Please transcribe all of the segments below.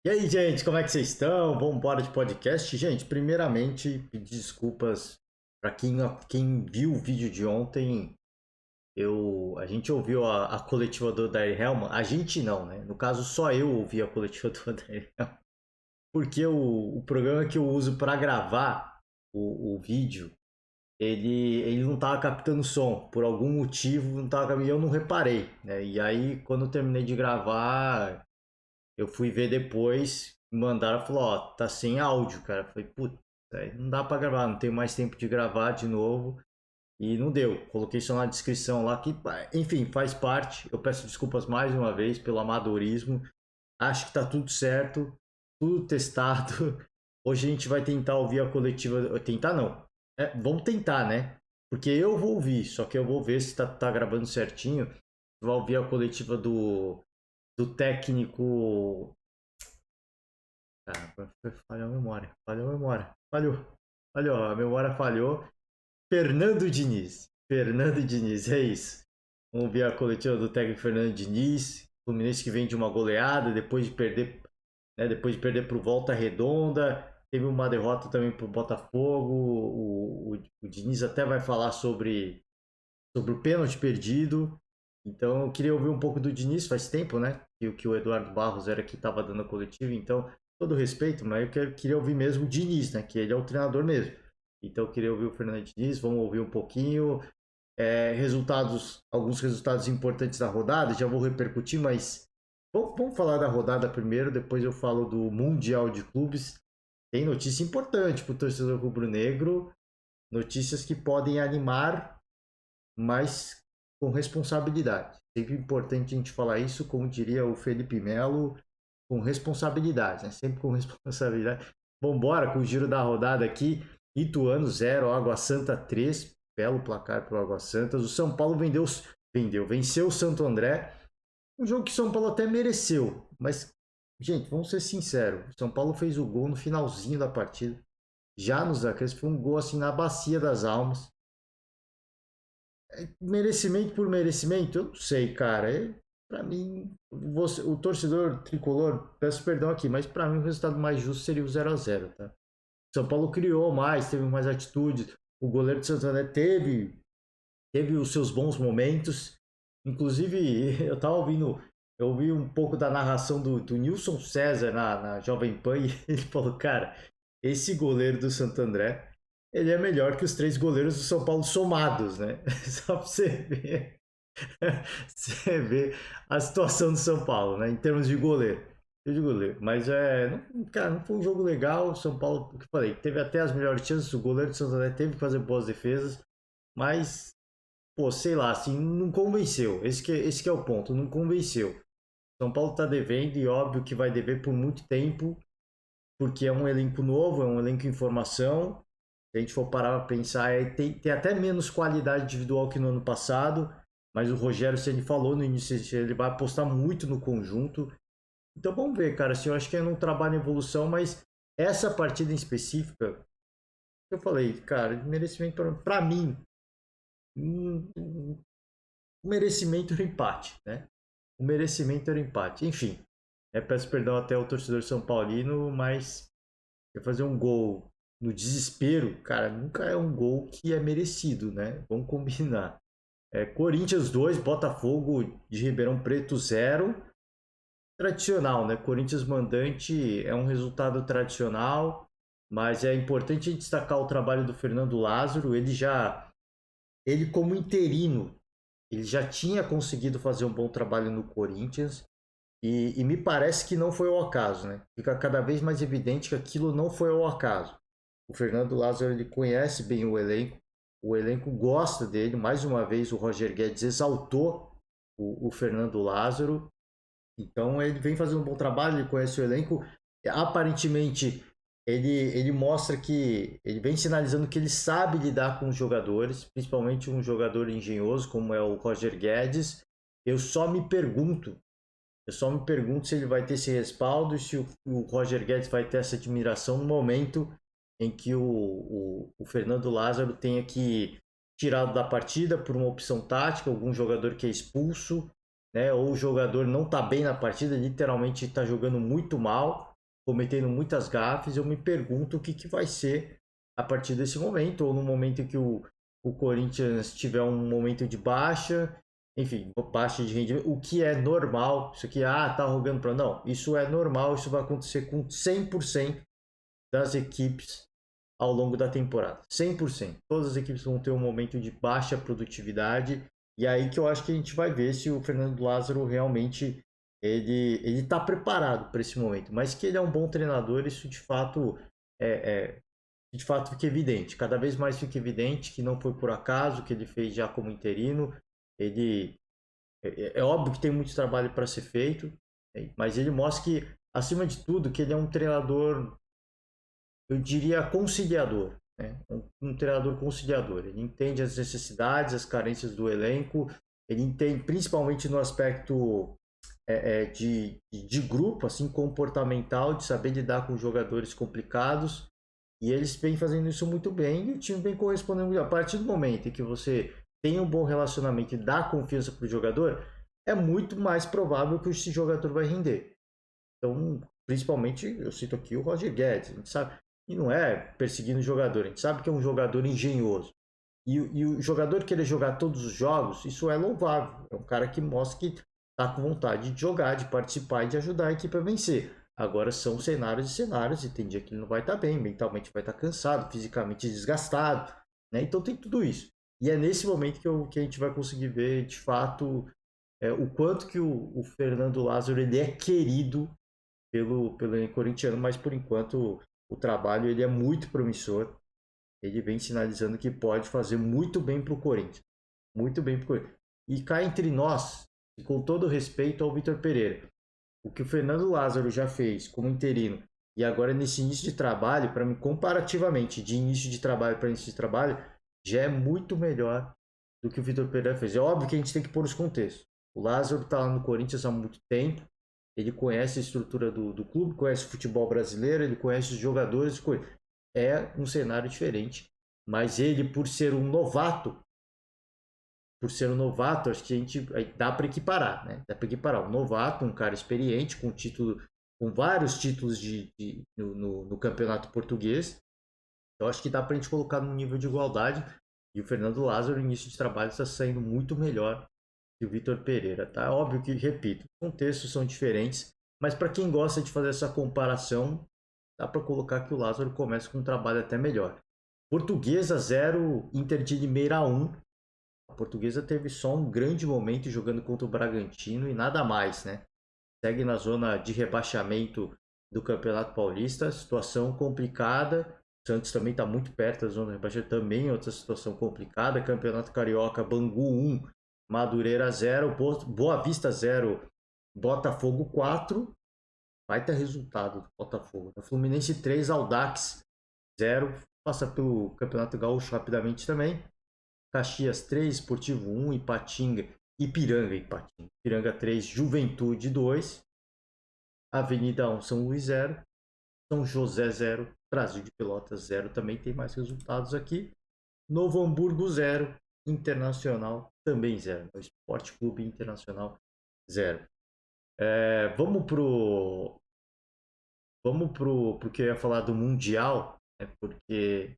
E aí, gente, como é que vocês estão? Vamos embora de podcast? Gente, primeiramente, pedir desculpas para quem viu o vídeo de ontem. A gente ouviu a coletiva do Odair Helman. A gente não, né? No caso, só eu ouvi a coletiva do Odair Helman. Porque o programa que eu uso para gravar o vídeo, ele não estava captando som. Por algum motivo, não tava, e eu não reparei, né? E aí, quando eu terminei de gravar, eu fui ver depois, me mandaram e falou, ó, tá sem áudio, cara. Eu falei, putz, não dá pra gravar, não tenho mais tempo de gravar de novo. E não deu. Coloquei só na descrição lá que, enfim, faz parte. Eu peço desculpas mais uma vez pelo amadorismo. Acho que tá tudo certo, tudo testado. Hoje a gente vai tentar ouvir a coletiva. Tentar não. Vamos tentar, né? Porque eu vou ouvir, só que eu vou ver se tá gravando certinho. Vai ouvir a coletiva do técnico. Cara, falhou a memória. Falhou a memória. Falhou. Falhou. A memória falhou. Fernando Diniz. Fernando Diniz, é isso. Vamos ver a coletiva do técnico Fernando Diniz. Fluminense que vem de uma goleada depois de perder, né, depois de perder para o Volta Redonda. Teve uma derrota também para o Botafogo. O Diniz até vai falar sobre o pênalti perdido. Então eu queria ouvir um pouco do Diniz, faz tempo, né? Que o Eduardo Barros era que estava dando a coletiva, então, todo respeito, mas eu queria ouvir mesmo o Diniz, né? Que ele é o treinador mesmo. Então eu queria ouvir o Fernando Diniz, vamos ouvir um pouquinho. Alguns resultados importantes da rodada, já vou repercutir, mas vamos falar da rodada primeiro, depois eu falo do Mundial de Clubes. Tem notícia importante para o torcedor rubro-negro, notícias que podem animar, mas com responsabilidade. Sempre importante a gente falar isso, como diria o Felipe Melo, com responsabilidade, né? Sempre com responsabilidade. Vambora com o giro da rodada aqui. Ituano 0, Água Santa 3. Belo placar para o Água Santa. O São Paulo venceu o Santo André. Um jogo que o São Paulo até mereceu. Mas, gente, vamos ser sinceros. O São Paulo fez o gol no finalzinho da partida. Já nos acréscimos, foi um gol assim na bacia das almas. Merecimento por merecimento? Eu não sei, cara. Para mim, o torcedor tricolor, peço perdão aqui, mas para mim o resultado mais justo seria o 0-0, tá? São Paulo criou mais, teve mais atitudes. O goleiro de Santo André teve os seus bons momentos. Inclusive, eu ouvi um pouco da narração do Nilson César na Jovem Pan e ele falou, cara, esse goleiro do Santo André, ele é melhor que os 3 goleiros do São Paulo somados, né? Só pra você ver, você vê a situação do São Paulo, né? Em termos de goleiro. Mas cara, não foi um jogo legal. O São Paulo, o que eu falei, teve até as melhores chances. O goleiro do Santo André teve que fazer boas defesas, mas, pô, sei lá, assim, não convenceu. Esse que é o ponto, não convenceu. São Paulo tá devendo e óbvio que vai dever por muito tempo, porque é um elenco novo, é um elenco em formação. Se a gente for parar para pensar, tem até menos qualidade individual que no ano passado, mas o Rogério Ceni falou no início, ele vai apostar muito no conjunto. Então vamos ver, cara. Assim, eu acho que é um trabalho em evolução, mas essa partida em específica, eu falei, cara, merecimento para mim, o merecimento era empate, né? O merecimento era empate. Enfim, peço perdão até ao torcedor São Paulino, mas fazer um gol no desespero, cara, nunca é um gol que é merecido, né? Vamos combinar. Corinthians 2, Botafogo de Ribeirão Preto 0. Tradicional, né? Corinthians mandante é um resultado tradicional, mas é importante destacar o trabalho do Fernando Lázaro. Ele como interino, ele já tinha conseguido fazer um bom trabalho no Corinthians e me parece que não foi ao acaso, né? Fica cada vez mais evidente que aquilo não foi ao acaso. O Fernando Lázaro ele conhece bem o elenco gosta dele. Mais uma vez o Roger Guedes exaltou o Fernando Lázaro. Então ele vem fazendo um bom trabalho, ele conhece o elenco. Aparentemente ele mostra que ele vem sinalizando que ele sabe lidar com os jogadores, principalmente um jogador engenhoso como é o Roger Guedes. Eu só me pergunto se ele vai ter esse respaldo e se o Roger Guedes vai ter essa admiração no momento em que o Fernando Lázaro tenha que tirado da partida por uma opção tática, algum jogador que é expulso, né? Ou o jogador não está bem na partida, literalmente está jogando muito mal. cometendo muitas gafes, eu me pergunto o que, que vai ser a partir desse momento, ou no momento em que o Corinthians tiver um momento de baixa, enfim, baixa de rendimento, o que é normal, isso aqui, tá rogando para não, isso é normal, isso vai acontecer com 100% das equipes ao longo da temporada, 100%. Todas as equipes vão ter um momento de baixa produtividade, e aí que eu acho que a gente vai ver se o Fernando Lázaro realmente ele está preparado para esse momento, mas que ele é um bom treinador, isso de fato fica evidente, cada vez mais fica evidente que não foi por acaso que ele fez já como interino, ele é óbvio que tem muito trabalho para ser feito, mas ele mostra que, acima de tudo, que ele é um treinador, eu diria, conciliador, né? Um treinador conciliador. Ele entende as necessidades, as carências do elenco, ele entende principalmente no aspecto de grupo, assim, comportamental, de saber lidar com jogadores complicados. E eles vêm fazendo isso muito bem e o time vem correspondendo. A partir do momento em que você tem um bom relacionamento e dá confiança para o jogador, é muito mais provável que esse jogador vai render. Então, principalmente, eu cito aqui o Roger Guedes, a gente sabe, e não é perseguindo o jogador, a gente sabe que é um jogador engenhoso. E o jogador querer jogar todos os jogos, isso é louvável. É um cara que mostra que está com vontade de jogar, de participar e de ajudar a equipe a vencer. Agora são cenários e cenários, e tem dia que ele não vai estar bem, mentalmente vai estar cansado, fisicamente desgastado, né? Então tem tudo isso. E é nesse momento que a gente vai conseguir ver, de fato, o quanto que o Fernando Lázaro ele é querido pelo corintiano, mas por enquanto o trabalho ele é muito promissor. Ele vem sinalizando que pode fazer muito bem para o Corinthians. Muito bem para o Corinthians. E cá entre nós, e com todo respeito ao Vitor Pereira, o que o Fernando Lázaro já fez como interino e agora nesse início de trabalho, para mim, comparativamente de início de trabalho para início de trabalho, já é muito melhor do que o Vitor Pereira fez. É óbvio que a gente tem que pôr os contextos. O Lázaro está lá no Corinthians há muito tempo, ele conhece a estrutura do clube, conhece o futebol brasileiro, ele conhece os jogadores, é um cenário diferente. Mas ele, por ser um novato, acho que a gente dá para equiparar, né? Dá para equiparar um novato, um cara experiente com título, com vários títulos no campeonato português. Eu acho que dá para a gente colocar num nível de igualdade. E o Fernando Lázaro, no início de trabalho, está saindo muito melhor que o Vitor Pereira, tá? Óbvio que, repito, os contextos são diferentes, mas para quem gosta de fazer essa comparação, dá para colocar que o Lázaro começa com um trabalho até melhor. Portuguesa 0, Inter de Limeira 1. A Portuguesa teve só um grande momento jogando contra o Bragantino e nada mais, né? Segue na zona de rebaixamento do Campeonato Paulista, situação complicada. O Santos também está muito perto da zona de rebaixamento, também outra situação complicada. Campeonato Carioca, Bangu 1, Madureira 0, Boa Vista 0, Botafogo 4. Vai ter resultado do Botafogo. Fluminense 3, Audax 0. Passa pelo Campeonato Gaúcho rapidamente também. Caxias 3, Esportivo 1, Ipiranga 3, Juventude 2. Avenida 1, São Luís 0. São José 0. Brasil de Pelotas 0. Também tem mais resultados aqui. Novo Hamburgo 0. Internacional também 0. Esporte Clube Internacional 0. Vamos pro que eu ia falar do Mundial, né? Porque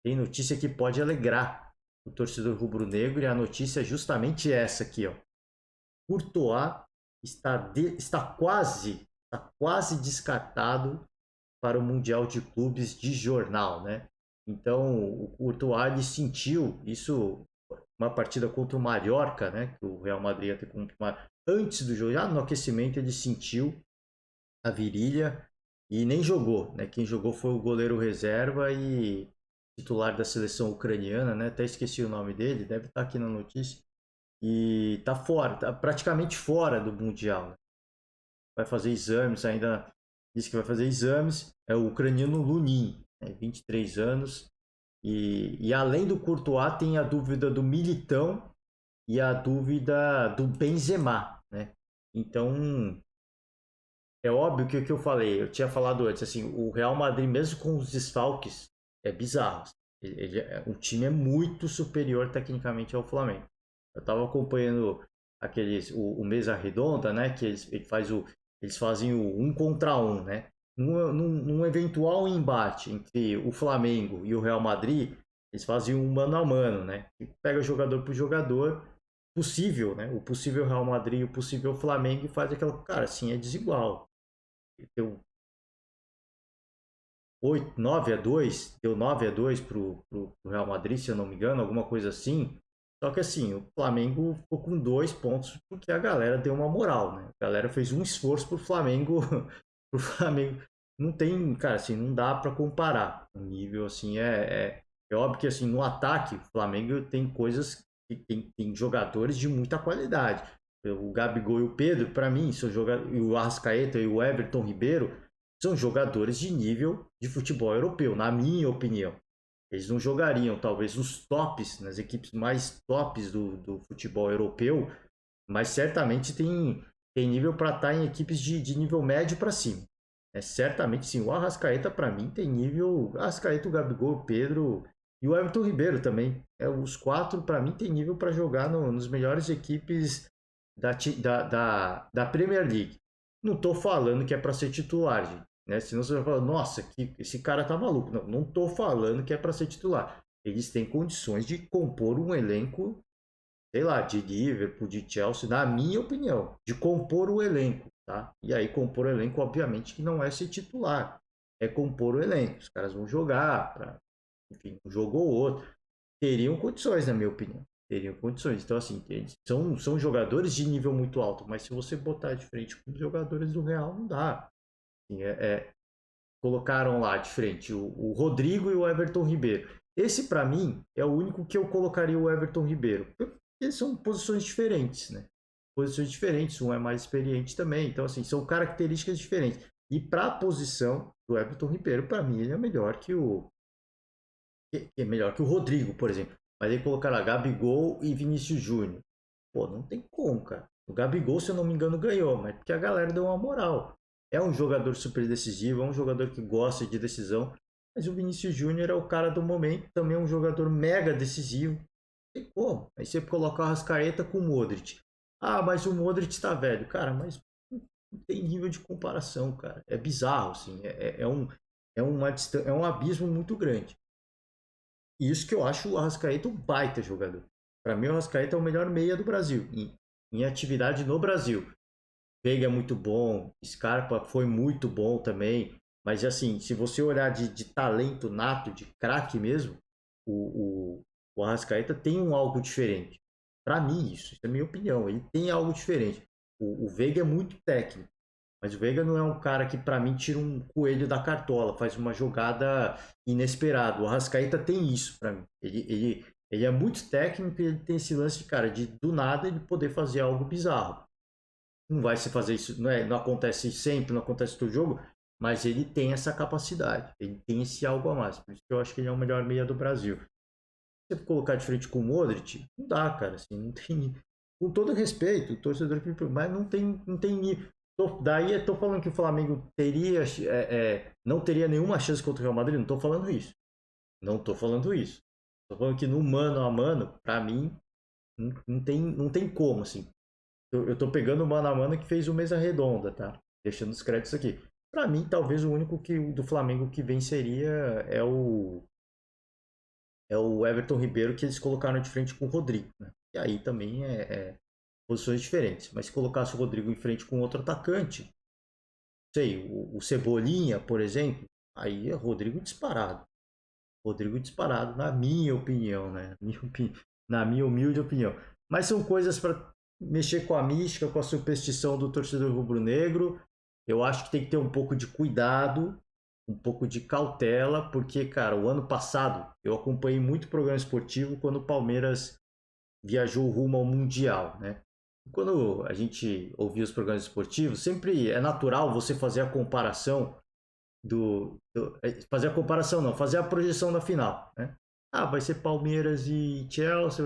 tem notícia que pode alegrar o torcedor rubro-negro, e a notícia é justamente essa aqui, ó. Courtois está quase descartado para o Mundial de Clubes de jornal, né? Então o Courtois ele sentiu isso, uma partida contra o Mallorca, né? Que o Real Madrid ia ter antes do jogo, já no aquecimento ele sentiu a virilha e nem jogou, né? Quem jogou foi o goleiro reserva e titular da seleção ucraniana, né? Até esqueci o nome dele, deve estar aqui na notícia. E tá fora, tá praticamente fora do Mundial, né? Vai fazer exames, ainda disse que vai fazer exames. É o ucraniano Lunin, né? 23 anos. E além do Courtois, tem a dúvida do Militão e a dúvida do Benzema, né? Então, é óbvio que o que eu falei, eu tinha falado antes, assim, o Real Madrid, mesmo com os desfalques, é bizarro. O time é muito superior tecnicamente ao Flamengo. Eu estava acompanhando o Mesa Redonda, né? Que eles fazem o 1 contra 1, né? num eventual embate entre o Flamengo e o Real Madrid, eles faziam um mano a mano, né? E pega jogador por jogador, possível, né? O possível Real Madrid e o possível Flamengo e faz aquela. Cara, assim, é desigual. Deu 9-2, deu 9-2 pro Real Madrid, se eu não me engano, alguma coisa assim. Só que assim, o Flamengo ficou com 2 pontos porque a galera deu uma moral, né? A galera fez um esforço pro Flamengo, pro Flamengo. Não tem, cara, assim, não dá para comparar. O nível, assim, é óbvio que, assim, no ataque, o Flamengo tem coisas, tem jogadores de muita qualidade. O Gabigol e o Pedro, para mim, são jogadores, e o Arrascaeta e o Everton Ribeiro, são jogadores de nível de futebol europeu, na minha opinião. Eles não jogariam, talvez, nos tops, nas equipes mais tops do futebol europeu, mas certamente tem nível para estar em equipes de nível médio para cima. Certamente sim. O Arrascaeta, para mim, tem nível. Arrascaeta, o Gabigol, o Pedro e o Everton Ribeiro também. Os quatro, para mim, tem nível para jogar nos melhores equipes da Premier League. Não estou falando que é para ser titular, gente. Né? Senão você vai falar, nossa, esse cara tá maluco. Não estou falando que é para ser titular. Eles têm condições de compor um elenco, sei lá, de Liverpool, de Chelsea, na minha opinião, de compor o elenco, tá? E aí compor o elenco, obviamente, que não é ser titular, é compor o elenco. Os caras vão jogar, enfim, um jogo ou outro. Teriam condições, na minha opinião. Teriam condições. Então, assim, são jogadores de nível muito alto, mas se você botar de frente com os jogadores do Real, não dá. Assim, colocaram lá de frente o Rodrigo e o Everton Ribeiro. Esse, para mim, é o único que eu colocaria o Everton Ribeiro. Porque são posições diferentes, né? Posições diferentes, um é mais experiente também. Então, assim, são características diferentes. E para a posição do Everton Ribeiro, para mim, ele é melhor que é melhor que o Rodrigo, por exemplo. Mas aí colocar lá Gabigol e Vinícius Júnior. Pô, não tem como, cara. O Gabigol, se eu não me engano, ganhou, mas porque a galera deu uma moral. É um jogador super decisivo, é um jogador que gosta de decisão. Mas o Vinícius Júnior é o cara do momento, também é um jogador mega decisivo. Não tem como. Aí você coloca o Arrascaeta com o Modric. Ah, mas o Modric tá velho. Cara, mas não tem nível de comparação, cara. É bizarro, assim. É um abismo muito grande. E isso que eu acho o Arrascaeta um baita jogador. Para mim, o Arrascaeta é o melhor meia do Brasil, em atividade no Brasil. Veiga é muito bom, Scarpa foi muito bom também. Mas assim, se você olhar de talento nato, de craque mesmo, o Arrascaeta tem algo diferente. Para mim, isso é a minha opinião. Ele tem algo diferente. O Veiga é muito técnico. Mas o Veiga não é um cara que, para mim, tira um coelho da cartola, faz uma jogada inesperada. O Arrascaeta tem isso para mim. Ele é muito técnico e ele tem esse lance de, cara, de do nada ele poder fazer algo bizarro. Não vai se fazer isso, não acontece sempre, não acontece todo jogo, mas ele tem essa capacidade. Ele tem esse algo a mais. Por isso que eu acho que ele é o melhor meia do Brasil. Se você colocar de frente com o Modric, não dá, cara. Assim, não tem. Com todo respeito, o torcedor, mas não tem daí eu tô falando que o Flamengo não teria nenhuma chance contra o Real Madrid. Não tô falando isso. Não tô falando isso. Tô falando que no mano a mano, pra mim, não tem como, assim. Eu tô pegando o mano a mano que fez o mesa redonda, tá? Deixando os créditos aqui. Pra mim, talvez o único do Flamengo que venceria é o Everton Ribeiro, que eles colocaram de frente com o Rodrigo, né? E aí também posições diferentes. Mas se colocasse o Rodrigo em frente com outro atacante, sei, o Cebolinha, por exemplo, aí é Rodrigo disparado. Rodrigo disparado, na minha opinião, né? Na minha humilde opinião. Mas são coisas para mexer com a mística, com a superstição do torcedor rubro-negro. Eu acho que tem que ter um pouco de cuidado, um pouco de cautela, porque, cara, o ano passado eu acompanhei muito programa esportivo quando o Palmeiras viajou rumo ao Mundial, né? Quando a gente ouvia os programas esportivos, sempre é natural você fazer a comparação fazer a comparação não, fazer a projeção da final, né? Ah, vai ser Palmeiras e Chelsea,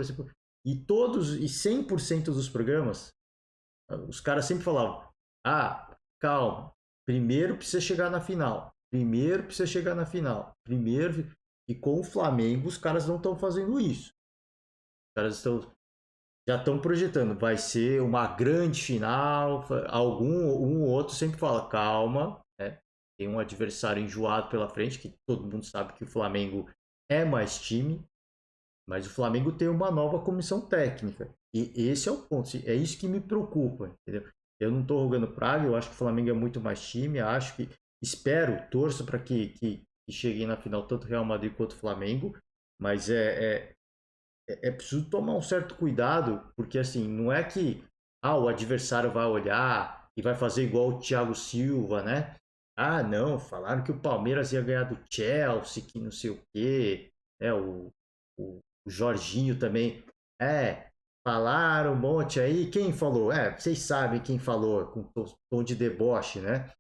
e 100% dos programas, os caras sempre falavam: "Ah, calma, primeiro precisa chegar na final. Primeiro precisa chegar na final. Primeiro". E com o Flamengo, os caras não estão fazendo isso. Os caras já estão projetando, vai ser uma grande final. Um ou outro sempre fala: calma, né? tem um adversário enjoado pela frente, que todo mundo sabe que o Flamengo é mais time, mas o Flamengo tem uma nova comissão técnica. E esse é o ponto, é isso que me preocupa, entendeu? Eu não estou rogando praga, eu acho que o Flamengo é muito mais time, acho que, espero, torço para que cheguem na final tanto o Real Madrid quanto o Flamengo, mas é preciso tomar um certo cuidado, porque assim, não é que o adversário vai olhar e vai fazer igual o Thiago Silva, né? Ah, não, falaram que o Palmeiras ia ganhar do Chelsea, que não sei o quê. O Jorginho também. Falaram um monte aí. Quem falou? Vocês sabem quem falou, com tom de deboche, né?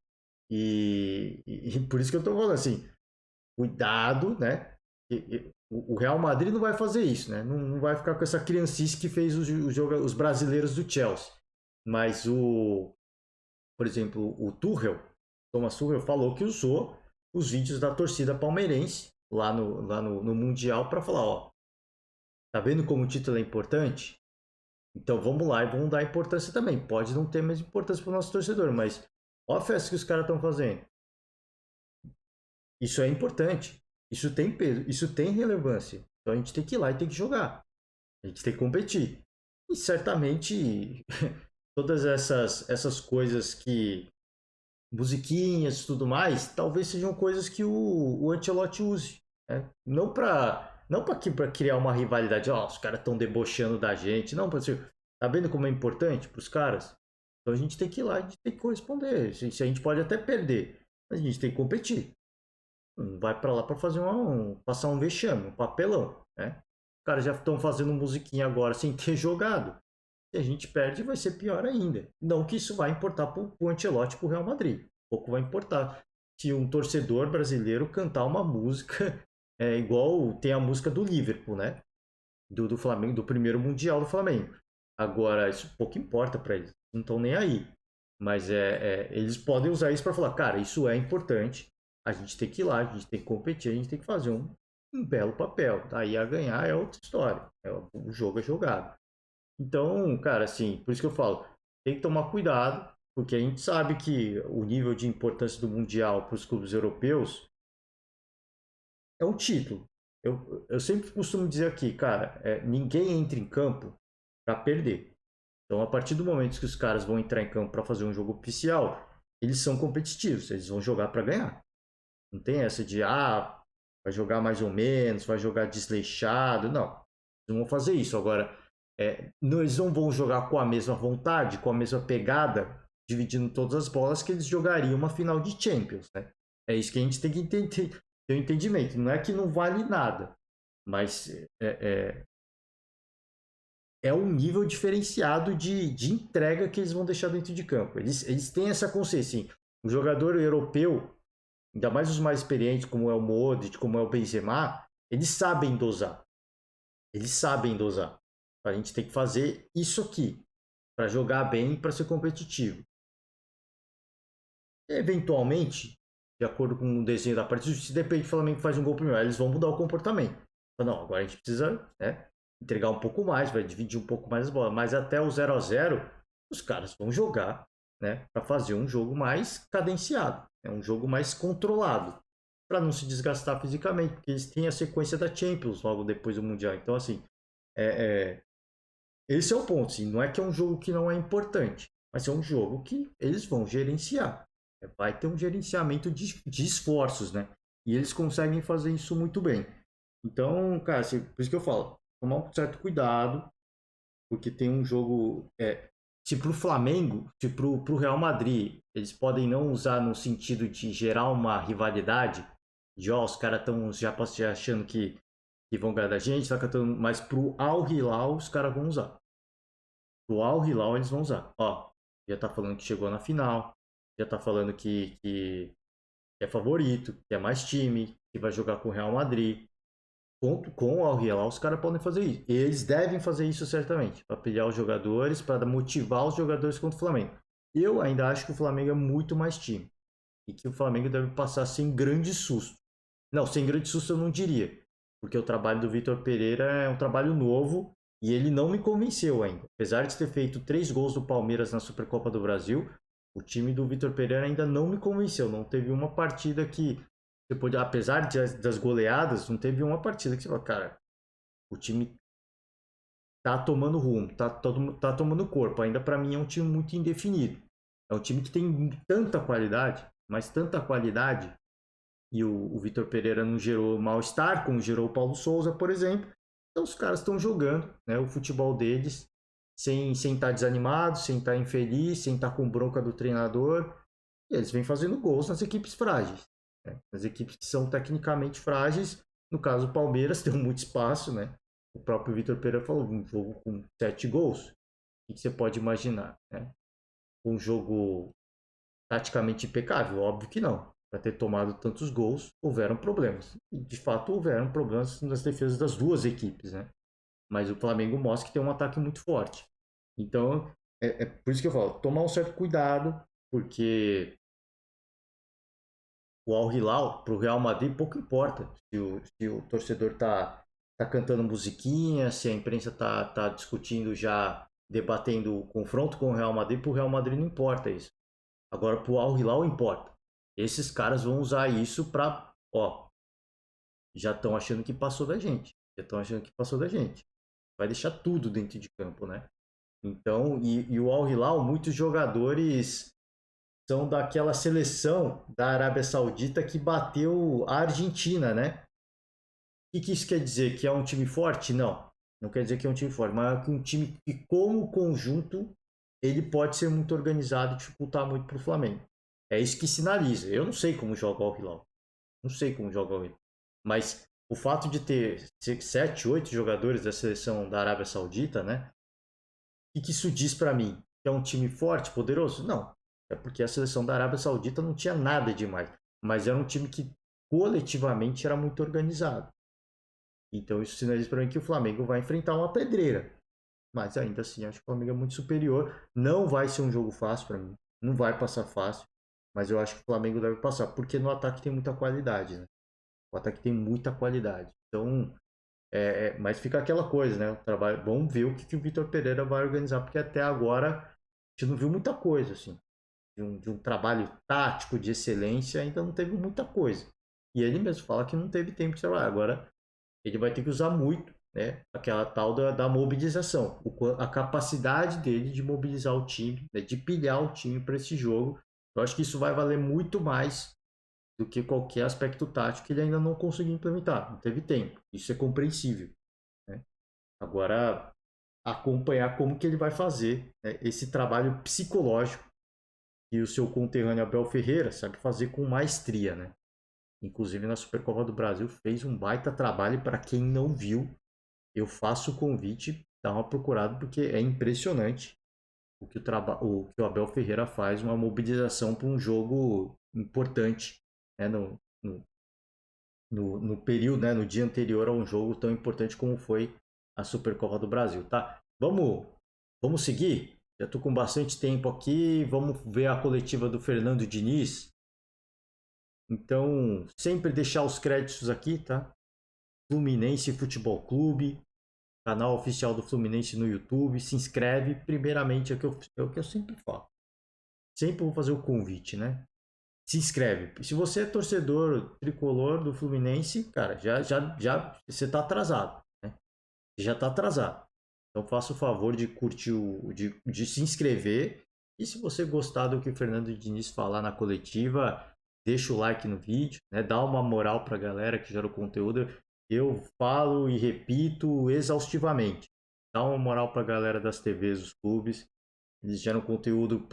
E por isso que eu tô falando assim, cuidado, né? O Real Madrid não vai fazer isso, né? Não vai ficar com essa criancice que fez os brasileiros do Chelsea. Mas por exemplo, o Thomas Tuchel falou que usou os vídeos da torcida palmeirense lá no Mundial para falar, ó, tá vendo como o título é importante? Então vamos lá e vamos dar importância também. Pode não ter mais importância para o nosso torcedor, mas ó a festa que os caras estão fazendo. Isso é importante. Isso tem peso, isso tem relevância. Então a gente tem que ir lá e tem que jogar. A gente tem que competir. E certamente todas essas coisas que musiquinhas e tudo mais, talvez sejam coisas que o Ancelotti use. Né? Não para criar uma rivalidade, os caras estão debochando da gente. Não, tá vendo como é importante para os caras? Então a gente tem que ir lá, a gente tem que corresponder. Se a gente pode até perder, mas a gente tem que competir. Não vai para lá para fazer passar um vexame, um papelão. Né? Os caras já estão fazendo musiquinha agora sem ter jogado. Se a gente perde, vai ser pior ainda. Não que isso vai importar para o Ancelotti e para o Real Madrid. Pouco vai importar. Se um torcedor brasileiro cantar uma música igual tem a música do Liverpool, né? Do Flamengo, do primeiro Mundial do Flamengo. Agora, isso pouco importa para eles. Não estão nem aí. Mas eles podem usar isso para falar, cara, isso é importante. A gente tem que ir lá, a gente tem que competir, a gente tem que fazer um belo papel. Daí a ganhar é outra história. O jogo é jogado. Então, cara, assim, por isso que eu falo, tem que tomar cuidado, porque a gente sabe que o nível de importância do Mundial para os clubes europeus é um título. Eu sempre costumo dizer aqui, cara, ninguém entra em campo para perder. Então, a partir do momento que os caras vão entrar em campo para fazer um jogo oficial, eles são competitivos, eles vão jogar para ganhar. Não tem essa de, vai jogar mais ou menos, vai jogar desleixado. Não, eles não vão fazer isso. Agora, eles não vão jogar com a mesma vontade, com a mesma pegada, dividindo todas as bolas que eles jogariam uma final de Champions, né? É isso que a gente tem que entender, ter um entendimento. Não é que não vale nada, mas é um nível diferenciado de entrega que eles vão deixar dentro de campo. Eles têm essa consciência. Assim, o jogador europeu, ainda mais os mais experientes, como é o Modric, como é o Benzema, eles sabem dosar. Eles sabem dosar. A gente tem que fazer isso aqui para jogar bem, para ser competitivo. Eventualmente, de acordo com o desenho da partida, se depende do Flamengo faz um gol primeiro, eles vão mudar o comportamento. Não, agora a gente precisa entregar um pouco mais, vai dividir um pouco mais as bolas. Mas até o 0 a 0 os caras vão jogar, né, para fazer um jogo mais cadenciado, um jogo mais controlado, para não se desgastar fisicamente, porque eles têm a sequência da Champions logo depois do Mundial. Então, assim, esse é o ponto. Assim, não é que é um jogo que não é importante, mas é um jogo que eles vão gerenciar. Vai ter um gerenciamento de esforços, né? E eles conseguem fazer isso muito bem. Então, cara, assim, por isso que eu falo, tomar um certo cuidado, porque tem um jogo. Se pro Flamengo, se pro Real Madrid, eles podem não usar no sentido de gerar uma rivalidade, de os caras estão já achando que vão ganhar da gente, tá cantando, mas pro Al Hilal os caras vão usar. Pro Al Hilal eles vão usar. Ó, já tá falando que chegou na final, já tá falando que é favorito, que é mais time, que vai jogar com o Real Madrid. Com o Al Hilal os caras podem fazer isso. Eles devem fazer isso certamente, para pilhar os jogadores, para motivar os jogadores contra o Flamengo. Eu ainda acho que o Flamengo é muito mais time. E que o Flamengo deve passar sem grande susto. Não, sem grande susto eu não diria. Porque o trabalho do Vitor Pereira é um trabalho novo e ele não me convenceu ainda. Apesar de ter feito 3 gols do Palmeiras na Supercopa do Brasil, O time do Vitor Pereira ainda não me convenceu. Não teve uma partida que você pode, apesar das goleadas, não teve uma partida que você fala, cara, o time tá tomando rumo, tá tomando corpo. Ainda para mim é um time muito indefinido. É um time que tem tanta qualidade, mas tanta qualidade, e o Vitor Pereira não gerou mal-estar, como gerou o Paulo Souza, por exemplo. Então os caras estão jogando, né, o futebol deles sem estar desanimado, sem estar infeliz, sem estar com bronca do treinador. E eles vêm fazendo gols nas equipes frágeis. Né? As equipes que são tecnicamente frágeis, no caso o Palmeiras, tem muito espaço, né? O próprio Vitor Pereira falou, um jogo com 7 gols, o que você pode imaginar? Né? Um jogo taticamente impecável? Óbvio que não. Para ter tomado tantos gols, houveram problemas. E, de fato, houveram problemas nas defesas das duas equipes, né? Mas o Flamengo mostra que tem um ataque muito forte. Então, é por isso que eu falo, tomar um certo cuidado, porque o Al Hilal para o Real Madrid pouco importa se o torcedor tá cantando musiquinha, se a imprensa tá discutindo já, debatendo o confronto com o Real Madrid, para o Real Madrid não importa isso. Agora para o Al Hilal importa. Esses caras vão usar isso para, ó, já estão achando que passou da gente, já estão achando que passou da gente. Vai deixar tudo dentro de campo, né? Então, e o Al Hilal, muitos jogadores são daquela seleção da Arábia Saudita que bateu a Argentina, né? O que isso quer dizer? Que é um time forte? Não. Não quer dizer que é um time forte, mas é um time que, como conjunto, ele pode ser muito organizado e dificultar muito para o Flamengo. É isso que sinaliza. Eu não sei como joga o Hilal. Não sei como joga o Hilal. Mas o fato de ter 7, 8 jogadores da seleção da Arábia Saudita, né? O que isso diz para mim? Que é um time forte, poderoso? Não. É porque a seleção da Arábia Saudita não tinha nada demais. Mas era um time que coletivamente era muito organizado. Então isso sinaliza para mim que o Flamengo vai enfrentar uma pedreira. Mas ainda assim, acho que o Flamengo é muito superior. Não vai ser um jogo fácil para mim. Não vai passar fácil. Mas eu acho que o Flamengo deve passar. Porque no ataque tem muita qualidade. Né? O ataque tem muita qualidade. Então, mas fica aquela coisa, né? O trabalho, vamos ver o que o Vitor Pereira vai organizar. Porque até agora a gente não viu muita coisa. Assim, de um trabalho tático de excelência, ainda não teve muita coisa. E ele mesmo fala que não teve tempo de trabalhar. Agora ele vai ter que usar muito, né, aquela tal da mobilização, a capacidade dele de mobilizar o time, né, de pilhar o time para esse jogo. Eu acho que isso vai valer muito mais do que qualquer aspecto tático que ele ainda não conseguiu implementar, não teve tempo. Isso é compreensível. Né? Agora, acompanhar como que ele vai fazer, né, esse trabalho psicológico que o seu conterrâneo Abel Ferreira sabe fazer com maestria, né? Inclusive na Supercopa do Brasil fez um baita trabalho. Para quem não viu, eu faço o convite, dá uma procurada, porque é impressionante o que o Abel Ferreira faz, uma mobilização para um jogo importante, né, no período, né, no dia anterior a um jogo tão importante como foi a Supercopa do Brasil, tá? Vamos seguir? Já estou com bastante tempo aqui, vamos ver a coletiva do Fernando Diniz. Então, sempre deixar os créditos aqui, tá? Fluminense Futebol Clube, canal oficial do Fluminense no YouTube. Se inscreve. Primeiramente, é o que eu sempre falo. Sempre vou fazer o convite, né? Se inscreve. Se você é torcedor tricolor do Fluminense, cara, já você tá atrasado, né? Já tá atrasado. Então faça o favor de curtir de se inscrever. E se você gostar do que o Fernando Diniz falar na coletiva, deixa o like no vídeo, né? Dá uma moral pra galera que gera o conteúdo. Eu falo e repito exaustivamente. Dá uma moral pra galera das TVs, dos clubes. Eles geram conteúdo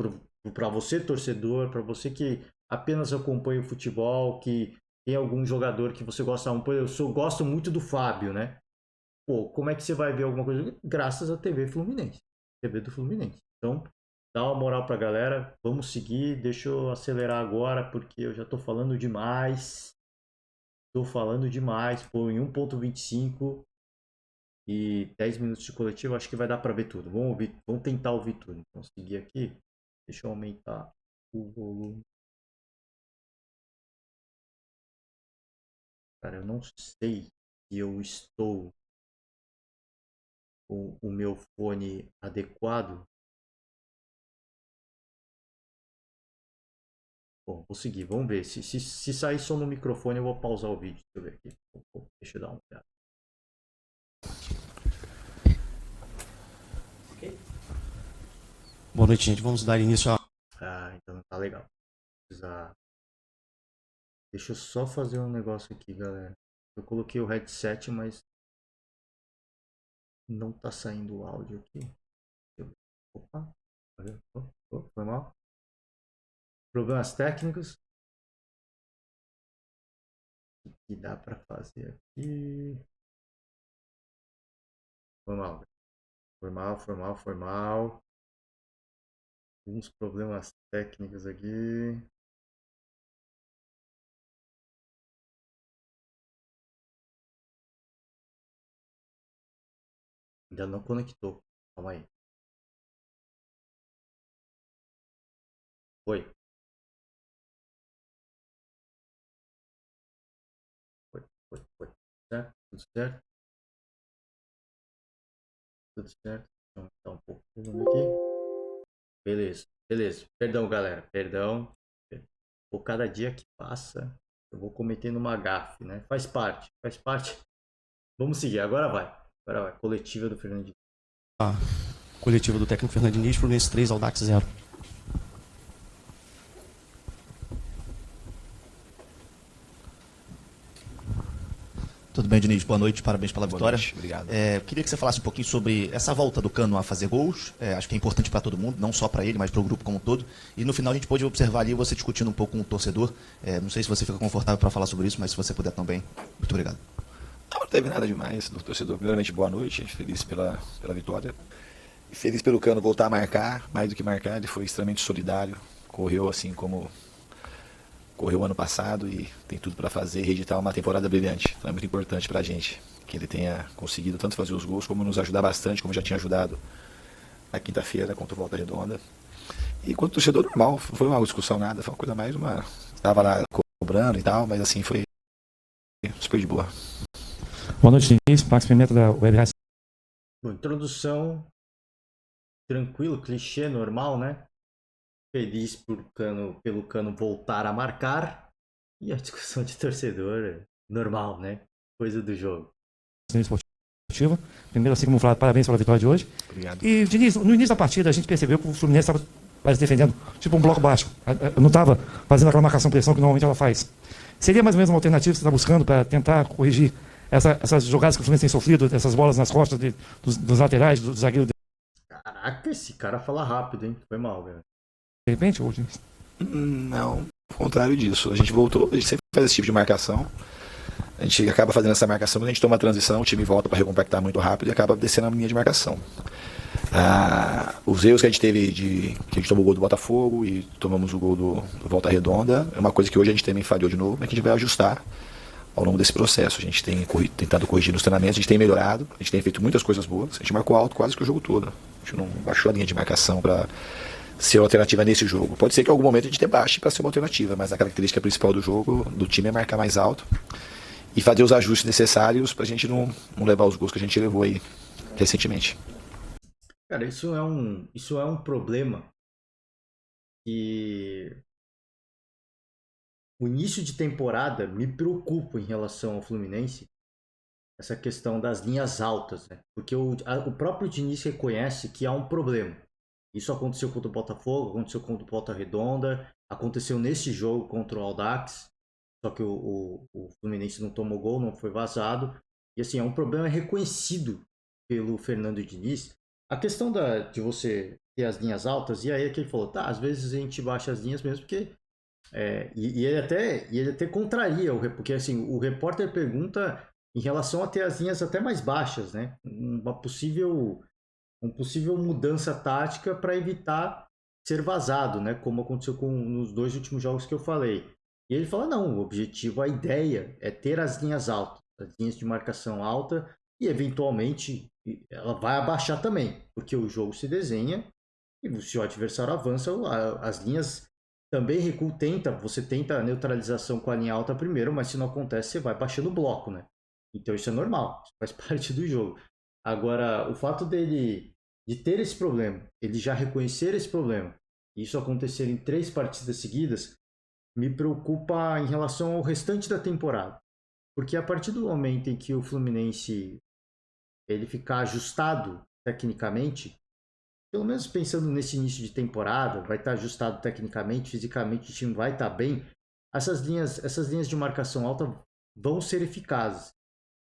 para você, torcedor, para você que apenas acompanha o futebol, que tem algum jogador que você gosta muito. Gosto muito do Fábio, né? Pô, como é que você vai ver alguma coisa? Graças à TV Fluminense. TV do Fluminense. Então, dá uma moral pra galera. Vamos seguir. Deixa eu acelerar agora, porque eu já tô falando demais. Tô falando demais. Pô, em 1,25 e 10 minutos de coletivo, acho que vai dar pra ver tudo. Vamos tentar ouvir tudo. Então, seguir aqui. Deixa eu aumentar o volume. Cara, eu não sei se eu estou com o meu fone adequado. Bom, vou seguir, vamos ver. Se sair som no microfone, eu vou pausar o vídeo. Deixa eu ver aqui. Deixa eu dar uma olhada. Boa noite, gente. Vamos dar início a... Então não tá legal. Deixa eu só fazer um negócio aqui, galera. Eu coloquei o headset, mas não tá saindo o áudio aqui. Opa, foi mal. Problemas técnicos. O que dá pra fazer aqui? Foi mal. Alguns problemas técnicos aqui. Ainda não conectou. Calma aí. Foi. Certo? Tudo certo? Tudo certo. Então, tá um pouco aqui. Beleza. Perdão, galera. Perdão. Por cada dia que passa, eu vou cometendo uma gafe, né? Faz parte. Vamos seguir. Agora vai. Coletiva do Fernando. a coletiva do técnico Fernando Diniz, Fluminense 3, Audax 0. Tudo bem, Diniz? Boa noite, parabéns pela vitória. Noite, obrigado. Queria que você falasse um pouquinho sobre essa volta do Cano a fazer gols. Acho que é importante para todo mundo, não só para ele, mas para o grupo como um todo. E no final a gente pôde observar ali você discutindo um pouco com o torcedor. Não sei se você fica confortável para falar sobre isso, mas se você puder também. Muito obrigado. Não teve nada demais do torcedor. Primeiramente, boa noite, feliz pela vitória. E feliz pelo Cano voltar a marcar, mais do que marcar, ele foi extremamente solidário. Correu assim como correu ano passado e tem tudo para fazer e reeditar uma temporada brilhante. Então é muito importante para a gente que ele tenha conseguido tanto fazer os gols como nos ajudar bastante, como já tinha ajudado na quinta-feira contra o Volta Redonda. E quanto torcedor normal, não foi uma discussão nada, foi uma coisa mais uma... Estava lá cobrando e tal, mas assim foi super de boa. Boa noite, Diniz. Max Pimenta da Web Rádio. Bom, introdução tranquilo, clichê, normal, né? Feliz pelo Cano voltar a marcar. E a discussão de torcedor, normal, né? Coisa do jogo. Esportiva. Primeiro, assim como falado, parabéns pela vitória de hoje. Obrigado. E, Diniz, no início da partida a gente percebeu que o Fluminense estava quase defendendo, tipo um bloco baixo. Não estava fazendo aquela marcação-pressão que normalmente ela faz. Seria mais ou menos uma alternativa que você está buscando para tentar corrigir essas jogadas que o Fluminense tem sofrido, essas bolas nas costas dos laterais, do zagueiro? Caraca, esse cara fala rápido, hein? Foi mal, velho. De repente, ou Diniz? Não, ao contrário disso. A gente voltou, a gente sempre faz esse tipo de marcação. A gente acaba fazendo essa marcação, quando a gente toma a transição, o time volta para recompactar muito rápido e acaba descendo a linha de marcação. Os erros que a gente teve que a gente tomou o gol do Botafogo e tomamos o gol do Volta Redonda, é uma coisa que hoje a gente também falhou de novo, mas que a gente vai ajustar ao longo desse processo. A gente tem tentado corrigir nos treinamentos, a gente tem melhorado, a gente tem feito muitas coisas boas, a gente marcou alto quase que o jogo todo. A gente não baixou a linha de marcação para ser uma alternativa nesse jogo. Pode ser que em algum momento a gente debaixe para ser uma alternativa, mas a característica principal do jogo, do time, é marcar mais alto e fazer os ajustes necessários para a gente não levar os gols que a gente levou aí recentemente. Cara, isso é um problema que o início de temporada me preocupa em relação ao Fluminense, essa questão das linhas altas, né? Porque o próprio Diniz reconhece que há um problema. Isso aconteceu contra o Botafogo, aconteceu contra o Volta Redonda, aconteceu nesse jogo contra o Audax, só que o Fluminense não tomou gol, não foi vazado. E assim, é um problema reconhecido pelo Fernando Diniz. A questão de você ter as linhas altas, e aí é que ele falou, tá, às vezes a gente baixa as linhas mesmo porque... e ele até contraria, porque assim, o repórter pergunta em relação a ter as linhas até mais baixas, né? Uma possível mudança tática para evitar ser vazado, né? Como aconteceu nos 2 últimos jogos que eu falei. E ele fala, não, o objetivo, a ideia é ter as linhas altas, as linhas de marcação alta, e eventualmente ela vai abaixar também, porque o jogo se desenha e se o adversário avança, as linhas também recuam, você tenta a neutralização com a linha alta primeiro, mas se não acontece, você vai baixando o bloco, né? Então isso é normal, isso faz parte do jogo. Agora, o fato de ter esse problema, ele já reconhecer esse problema, e isso acontecer em 3 partidas seguidas, me preocupa em relação ao restante da temporada. Porque a partir do momento em que o Fluminense ele ficar ajustado tecnicamente, pelo menos pensando nesse início de temporada, vai estar ajustado tecnicamente, fisicamente o time vai estar bem, essas linhas de marcação alta vão ser eficazes.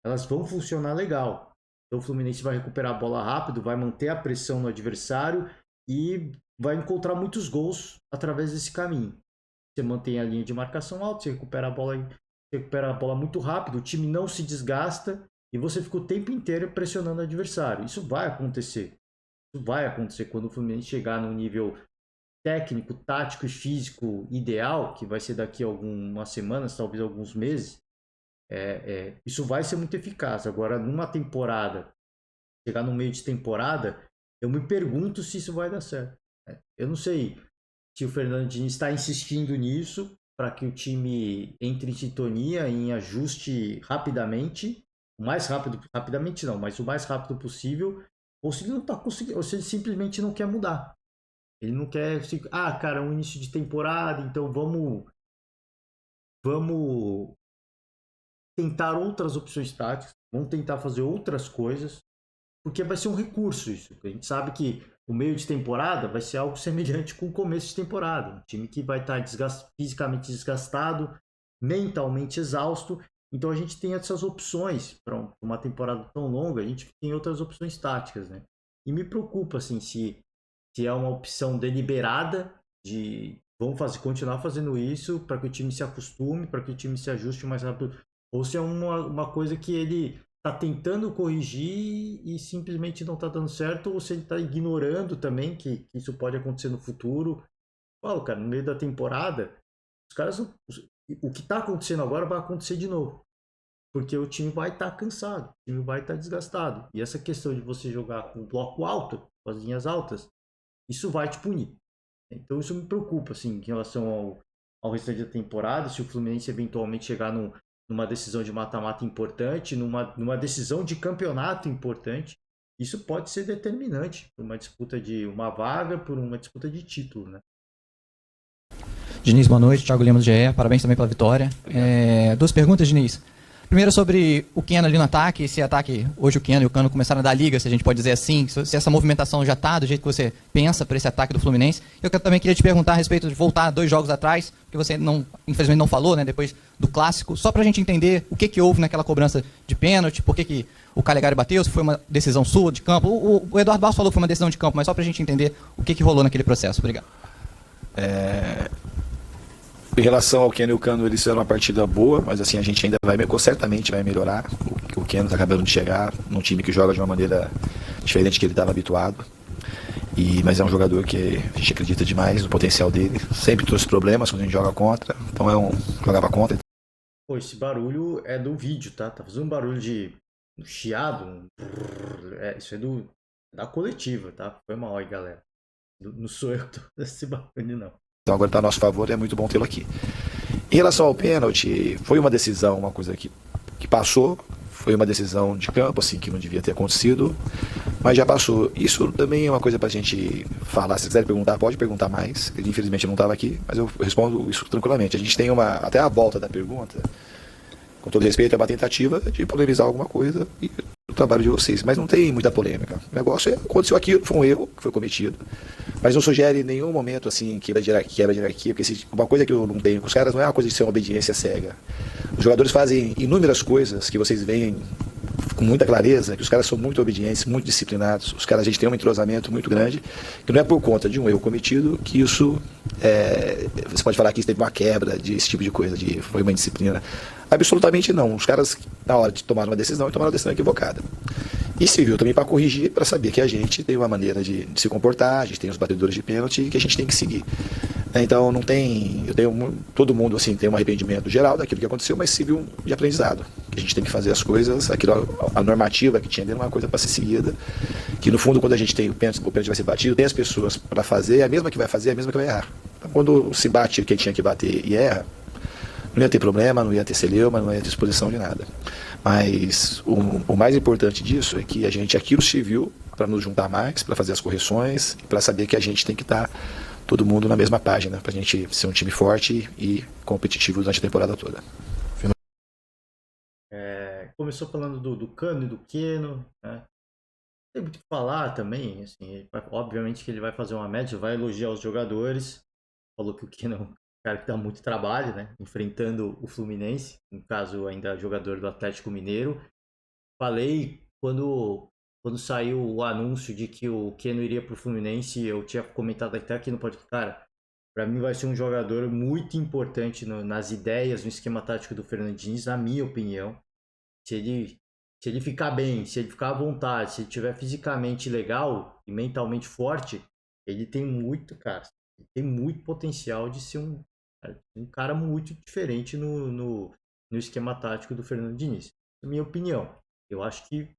Elas vão funcionar legal. Então o Fluminense vai recuperar a bola rápido, vai manter a pressão no adversário e vai encontrar muitos gols através desse caminho. Você mantém a linha de marcação alta, você recupera a bola muito rápido, o time não se desgasta e você fica o tempo inteiro pressionando o adversário. Isso vai acontecer. Isso vai acontecer quando o Fluminense chegar no nível técnico, tático e físico ideal, que vai ser daqui a algumas semanas, talvez alguns meses. Isso vai ser muito eficaz. Agora, numa temporada, chegar no meio de temporada, eu me pergunto se isso vai dar certo. Eu não sei se o Fernando Diniz está insistindo nisso para que o time entre em sintonia, em ajuste rapidamente, o mais rápido possível, ou se ele não está conseguindo, ou se ele simplesmente não quer mudar. Ele não quer, cara, um início de temporada, então vamos tentar outras opções táticas, vamos tentar fazer outras coisas, porque vai ser um recurso isso. A gente sabe que o meio de temporada vai ser algo semelhante com o começo de temporada. Um time que vai estar fisicamente desgastado, mentalmente exausto. Então a gente tem essas opções para uma temporada tão longa, a gente tem outras opções táticas, né? E me preocupa assim, se é uma opção deliberada de continuar fazendo isso para que o time se acostume, para que o time se ajuste o mais rápido, ou se é uma coisa que ele está tentando corrigir e simplesmente não está dando certo, ou se ele está ignorando também que isso pode acontecer no futuro. Falo, cara, no meio da temporada, os caras, o que está acontecendo agora vai acontecer de novo, porque o time vai estar cansado, o time vai estar desgastado. E essa questão de você jogar com bloco alto, com as linhas altas, isso vai te punir. Então isso me preocupa, assim, em relação ao restante da temporada, se o Fluminense eventualmente chegar numa decisão de mata-mata importante, numa decisão de campeonato importante, isso pode ser determinante por uma disputa de uma vaga, por uma disputa de título, né? Diniz, boa noite. Thiago Lima do GE. Parabéns também pela vitória. Duas perguntas, Diniz. Primeiro sobre o Keno ali no ataque, esse ataque, hoje o Keno e o Cano começaram a dar liga, se a gente pode dizer assim, se essa movimentação já está do jeito que você pensa para esse ataque do Fluminense. Eu também queria te perguntar a respeito de voltar 2 jogos atrás, porque você infelizmente não falou, né, depois do clássico, só para a gente entender o que houve naquela cobrança de pênalti, por que o Calegari bateu, se foi uma decisão sua de campo. O Eduardo Barros falou que foi uma decisão de campo, mas só para a gente entender o que rolou naquele processo. Obrigado. Em relação ao Keno e o Cano, eles fizeram uma partida boa, mas assim, a gente ainda certamente vai melhorar. O Keno está acabando de chegar num time que joga de uma maneira diferente que ele estava habituado. Mas é um jogador que a gente acredita demais no potencial dele. Sempre trouxe problemas quando a gente joga contra, então jogava contra. Pô, esse barulho é do vídeo, tá? Tá fazendo um barulho de chiado. Isso é da coletiva, tá? Foi mal aí, galera. Não sou eu que tô fazendo esse barulho, não. Então agora está a nosso favor e é muito bom tê-lo aqui. Em relação ao pênalti, foi uma decisão, uma coisa que passou, foi uma decisão de campo, assim, que não devia ter acontecido, mas já passou. Isso também é uma coisa para a gente falar. Se quiser perguntar, pode perguntar mais. Ele infelizmente não estava aqui, mas eu respondo isso tranquilamente. A gente tem até a volta da pergunta, com todo respeito, é uma tentativa de polemizar alguma coisa e o trabalho de vocês, mas não tem muita polêmica. O negócio aconteceu aquilo, foi um erro que foi cometido, mas não sugere em nenhum momento assim quebra de hierarquia, porque uma coisa que eu não tenho com os caras não é uma coisa de ser uma obediência cega. Os jogadores fazem inúmeras coisas que vocês veem com muita clareza, que os caras são muito obedientes, muito disciplinados. Os caras, a gente tem um entrosamento muito grande, que não é por conta de um erro cometido que isso, você pode falar que teve uma quebra desse tipo de coisa, foi uma indisciplina. Absolutamente não. Os caras, na hora de tomar uma decisão, tomaram uma decisão equivocada. E serviu também para corrigir, para saber que a gente tem uma maneira de se comportar, a gente tem os batedores de pênalti que a gente tem que seguir. Então não tem, todo mundo assim tem um arrependimento geral daquilo que aconteceu, mas serviu de aprendizado. Que a gente tem que fazer as coisas, a normativa que tinha dentro é uma coisa para ser seguida, que no fundo quando a gente tem o pênalti vai ser batido, tem as pessoas para fazer, a mesma que vai fazer, a mesma que vai errar. Então, quando se bate quem tinha que bater e erra, não ia ter problema, não ia ter celeuma, não ia ter exposição de nada. Mas o mais importante disso é que aquilo serviu para nos juntar mais, para fazer as correções, para saber que a gente tem que estar todo mundo na mesma página, pra gente ser um time forte e competitivo durante a temporada toda. Começou falando do Cano e do Keno, né? Tem muito o que falar também, assim, obviamente que ele vai fazer uma média, vai elogiar os jogadores, falou que o Keno é um cara que dá muito trabalho, né? Enfrentando o Fluminense, no caso ainda jogador do Atlético Mineiro. Falei quando saiu o anúncio de que o Keno iria para o Fluminense, eu tinha comentado até aqui no podcast, cara, para mim vai ser um jogador muito importante nas ideias, no esquema tático do Fernando Diniz, na minha opinião. Se ele ficar bem, se ele ficar à vontade, se ele estiver fisicamente legal e mentalmente forte, ele tem muito, cara, ele tem muito potencial de ser um cara muito diferente no esquema tático do Fernando Diniz. Na minha opinião, eu acho que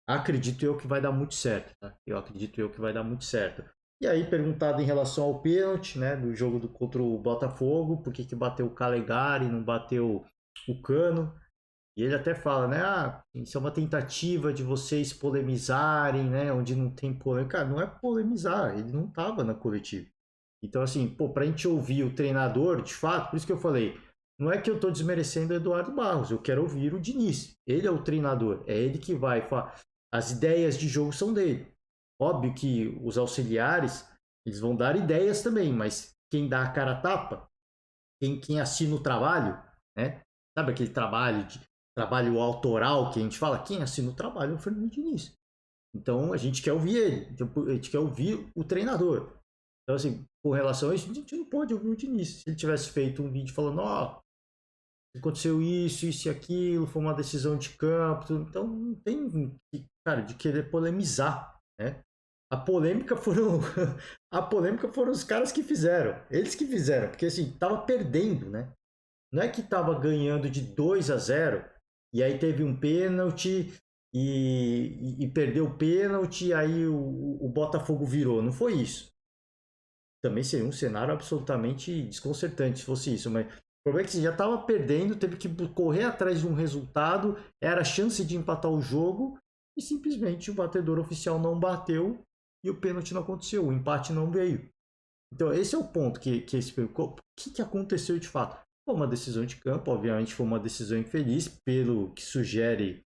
acredito eu que vai dar muito certo, tá? Eu acredito eu que vai dar muito certo. E aí, perguntado em relação ao pênalti, né, do jogo contra o Botafogo, por que bateu o Calegari e não bateu o Cano? E ele até fala, né, isso é uma tentativa de vocês polemizarem, né, onde não tem polêmica. Cara, não é polemizar, ele não estava na coletiva. Então, assim, pra gente ouvir o treinador, de fato, por isso que eu falei, não é que eu estou desmerecendo o Eduardo Barros, eu quero ouvir o Diniz. Ele é o treinador, é ele que vai falar. As ideias de jogo são dele. Óbvio que os auxiliares, eles vão dar ideias também, mas quem dá a cara a tapa, quem assina o trabalho, né? Sabe aquele trabalho autoral que a gente fala? Quem assina o trabalho é o Fernando Diniz. Então a gente quer ouvir ele, a gente quer ouvir o treinador. Então, assim, com relação a isso, a gente não pode ouvir o Diniz. Se ele tivesse feito um vídeo falando, aconteceu isso e aquilo, foi uma decisão de campo, então não tem, cara, de querer polemizar, né? A polêmica foram os caras que fizeram, eles que fizeram, porque assim, tava perdendo, né? Não é que tava ganhando de 2-0 e aí teve um pênalti e perdeu o pênalti e aí o Botafogo virou, não foi isso. Também seria um cenário absolutamente desconcertante se fosse isso, mas o problema é que você já estava perdendo, teve que correr atrás de um resultado, era a chance de empatar o jogo e simplesmente o batedor oficial não bateu e o pênalti não aconteceu, o empate não veio. Então esse é o ponto que o que aconteceu de fato. Foi uma decisão de campo, obviamente foi uma decisão infeliz, pelo que sugere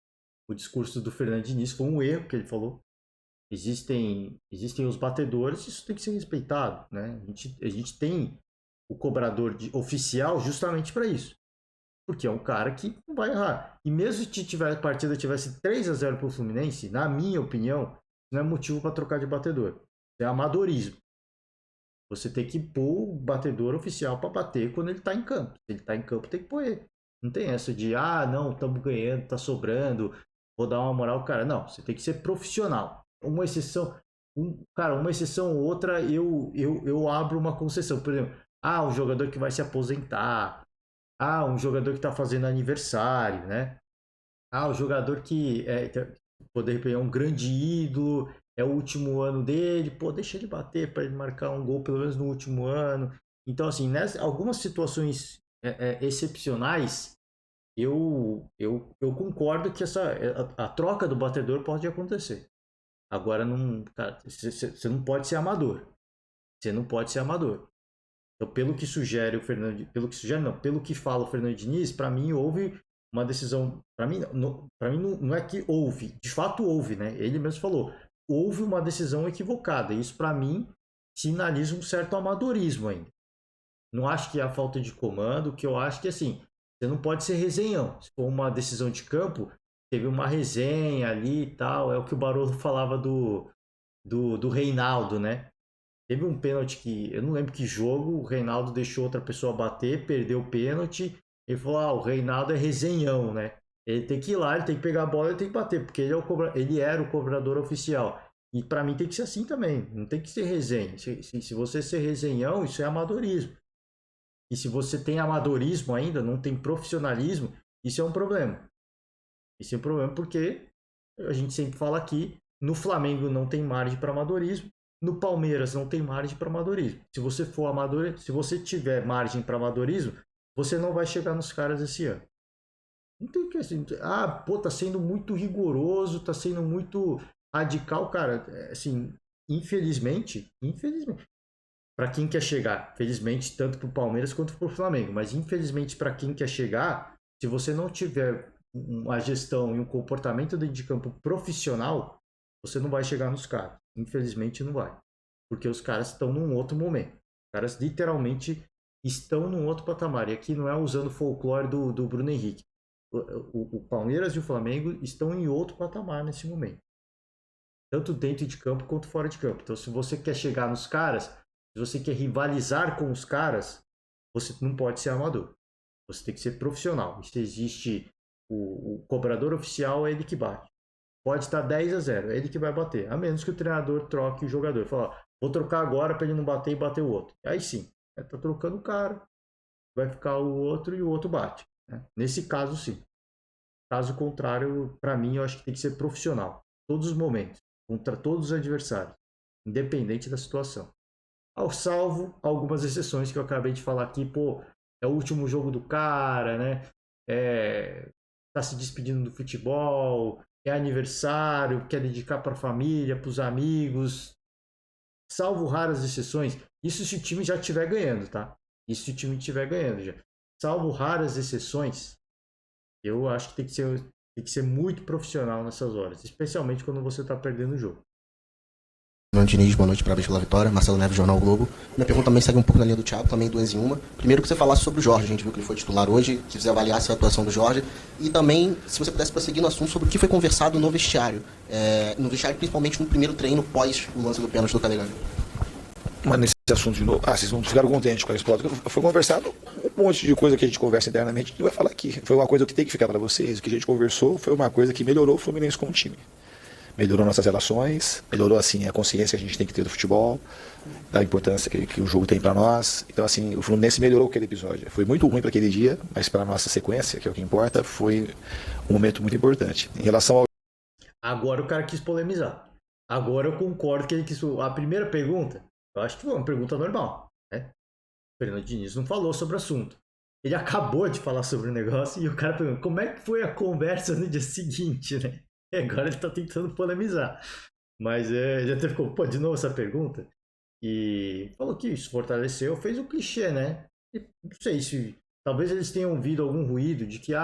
o discurso do Fernando Diniz, foi um erro que ele falou. Existem os batedores, isso tem que ser respeitado, né? A gente tem o cobrador oficial justamente para isso. Porque é um cara que não vai errar. E mesmo se a partida tivesse 3-0 para o Fluminense, na minha opinião, não é motivo para trocar de batedor. É amadorismo. Você tem que pôr o batedor oficial para bater quando ele está em campo. Se ele está em campo, tem que pôr ele. Não tem essa de, não, estamos ganhando, está sobrando, vou dar uma moral. Cara, não, você tem que ser profissional. Uma exceção ou outra, eu abro uma concessão. Por exemplo, um jogador que vai se aposentar, um jogador que está fazendo aniversário, né? O jogador que de repente é um grande ídolo, é o último ano dele, deixa ele bater para ele marcar um gol pelo menos no último ano. Então, assim, algumas situações excepcionais, eu concordo que a troca do batedor pode acontecer. Agora, você não pode ser amador. Você não pode ser amador. Então, pelo que fala o Fernando Diniz, para mim houve uma decisão. Para mim não é que houve, de fato houve, né? Ele mesmo falou, houve uma decisão equivocada. Isso para mim sinaliza um certo amadorismo ainda. Não acho que é a falta de comando, que eu acho que assim, você não pode ser resenhão. Se for uma decisão de campo, teve uma resenha ali e tal, é o que o Barolo falava do Reinaldo, né? Teve um pênalti que, eu não lembro que jogo, o Reinaldo deixou outra pessoa bater, perdeu o pênalti, ele falou, o Reinaldo é resenhão, né? Ele tem que ir lá, ele tem que pegar a bola, ele tem que bater, porque ele era o cobrador oficial. E para mim tem que ser assim também, não tem que ser resenha. Se você ser resenhão, isso é amadorismo. E se você tem amadorismo ainda, não tem profissionalismo, isso é um problema. Isso é um problema porque a gente sempre fala aqui, no Flamengo não tem margem para amadorismo, no Palmeiras não tem margem para amadorismo. Se você for amador, se você tiver margem para amadorismo, você não vai chegar nos caras esse ano. Não tem que assim, tá sendo muito rigoroso, tá sendo muito radical, cara. Assim, infelizmente, para quem quer chegar. Felizmente, tanto para o Palmeiras quanto para o Flamengo. Mas, infelizmente, para quem quer chegar, se você não tiver uma gestão e um comportamento dentro de campo profissional, você não vai chegar nos caras. Infelizmente, não vai. Porque os caras estão num outro momento. Os caras, literalmente, estão num outro patamar. E aqui não é usando o folclore do Bruno Henrique. O Palmeiras e o Flamengo estão em outro patamar nesse momento. Tanto dentro de campo quanto fora de campo. Então, se você quer chegar nos caras, se você quer rivalizar com os caras, você não pode ser amador. Você tem que ser profissional. Se existe o cobrador oficial, é ele que bate. Pode estar 10-0, é ele que vai bater. A menos que o treinador troque o jogador. Fala, vou trocar agora para ele não bater e bater o outro. Aí sim, tá trocando o cara, vai ficar o outro e o outro bate. Né? Nesse caso, sim. Caso contrário, para mim, eu acho que tem que ser profissional. Todos os momentos, contra todos os adversários, independente da situação. Ao salvo algumas exceções que eu acabei de falar aqui, pô, é o último jogo do cara, né? Tá se despedindo do futebol, é aniversário, quer dedicar para a família, para os amigos. Salvo raras exceções, isso se o time já estiver ganhando, tá? Isso se o time estiver ganhando já. Salvo raras exceções, eu acho que tem que ser muito profissional nessas horas, especialmente quando você está perdendo o jogo. Diniz, boa noite, parabéns pela vitória. Marcelo Neves, Jornal o Globo. Minha pergunta também segue um pouco na linha do Thiago, também duas em uma. Primeiro que você falasse sobre o Jorge, a gente viu que ele foi titular hoje, que você avaliasse a atuação do Jorge. E também, se você pudesse prosseguir no assunto sobre o que foi conversado no vestiário. No vestiário, principalmente no primeiro treino pós o lance do pênalti do Calegari. Mas nesse assunto de novo, vocês não ficaram contentes com a resposta. Foi conversado um monte de coisa que a gente conversa internamente, a gente vai falar aqui. Foi uma coisa que tem que ficar para vocês. O que a gente conversou foi uma coisa que melhorou o Fluminense com o time. Melhorou nossas relações, melhorou assim a consciência que a gente tem que ter do futebol, da importância que o jogo tem para nós. Então assim, o Fluminense melhorou aquele episódio. Foi muito ruim para aquele dia, mas para nossa sequência, que é o que importa, foi um momento muito importante. Em relação ao... Agora o cara quis polemizar. Agora eu concordo que ele quis... A primeira pergunta, eu acho que foi uma pergunta normal, né? O Fernando Diniz não falou sobre o assunto. Ele acabou de falar sobre o negócio e o cara perguntou como é que foi a conversa no dia seguinte, né? E agora ele tá tentando polemizar. Mas já até ficou, de novo essa pergunta. E falou que isso fortaleceu, fez o clichê, né? E não sei se... Talvez eles tenham ouvido algum ruído de que,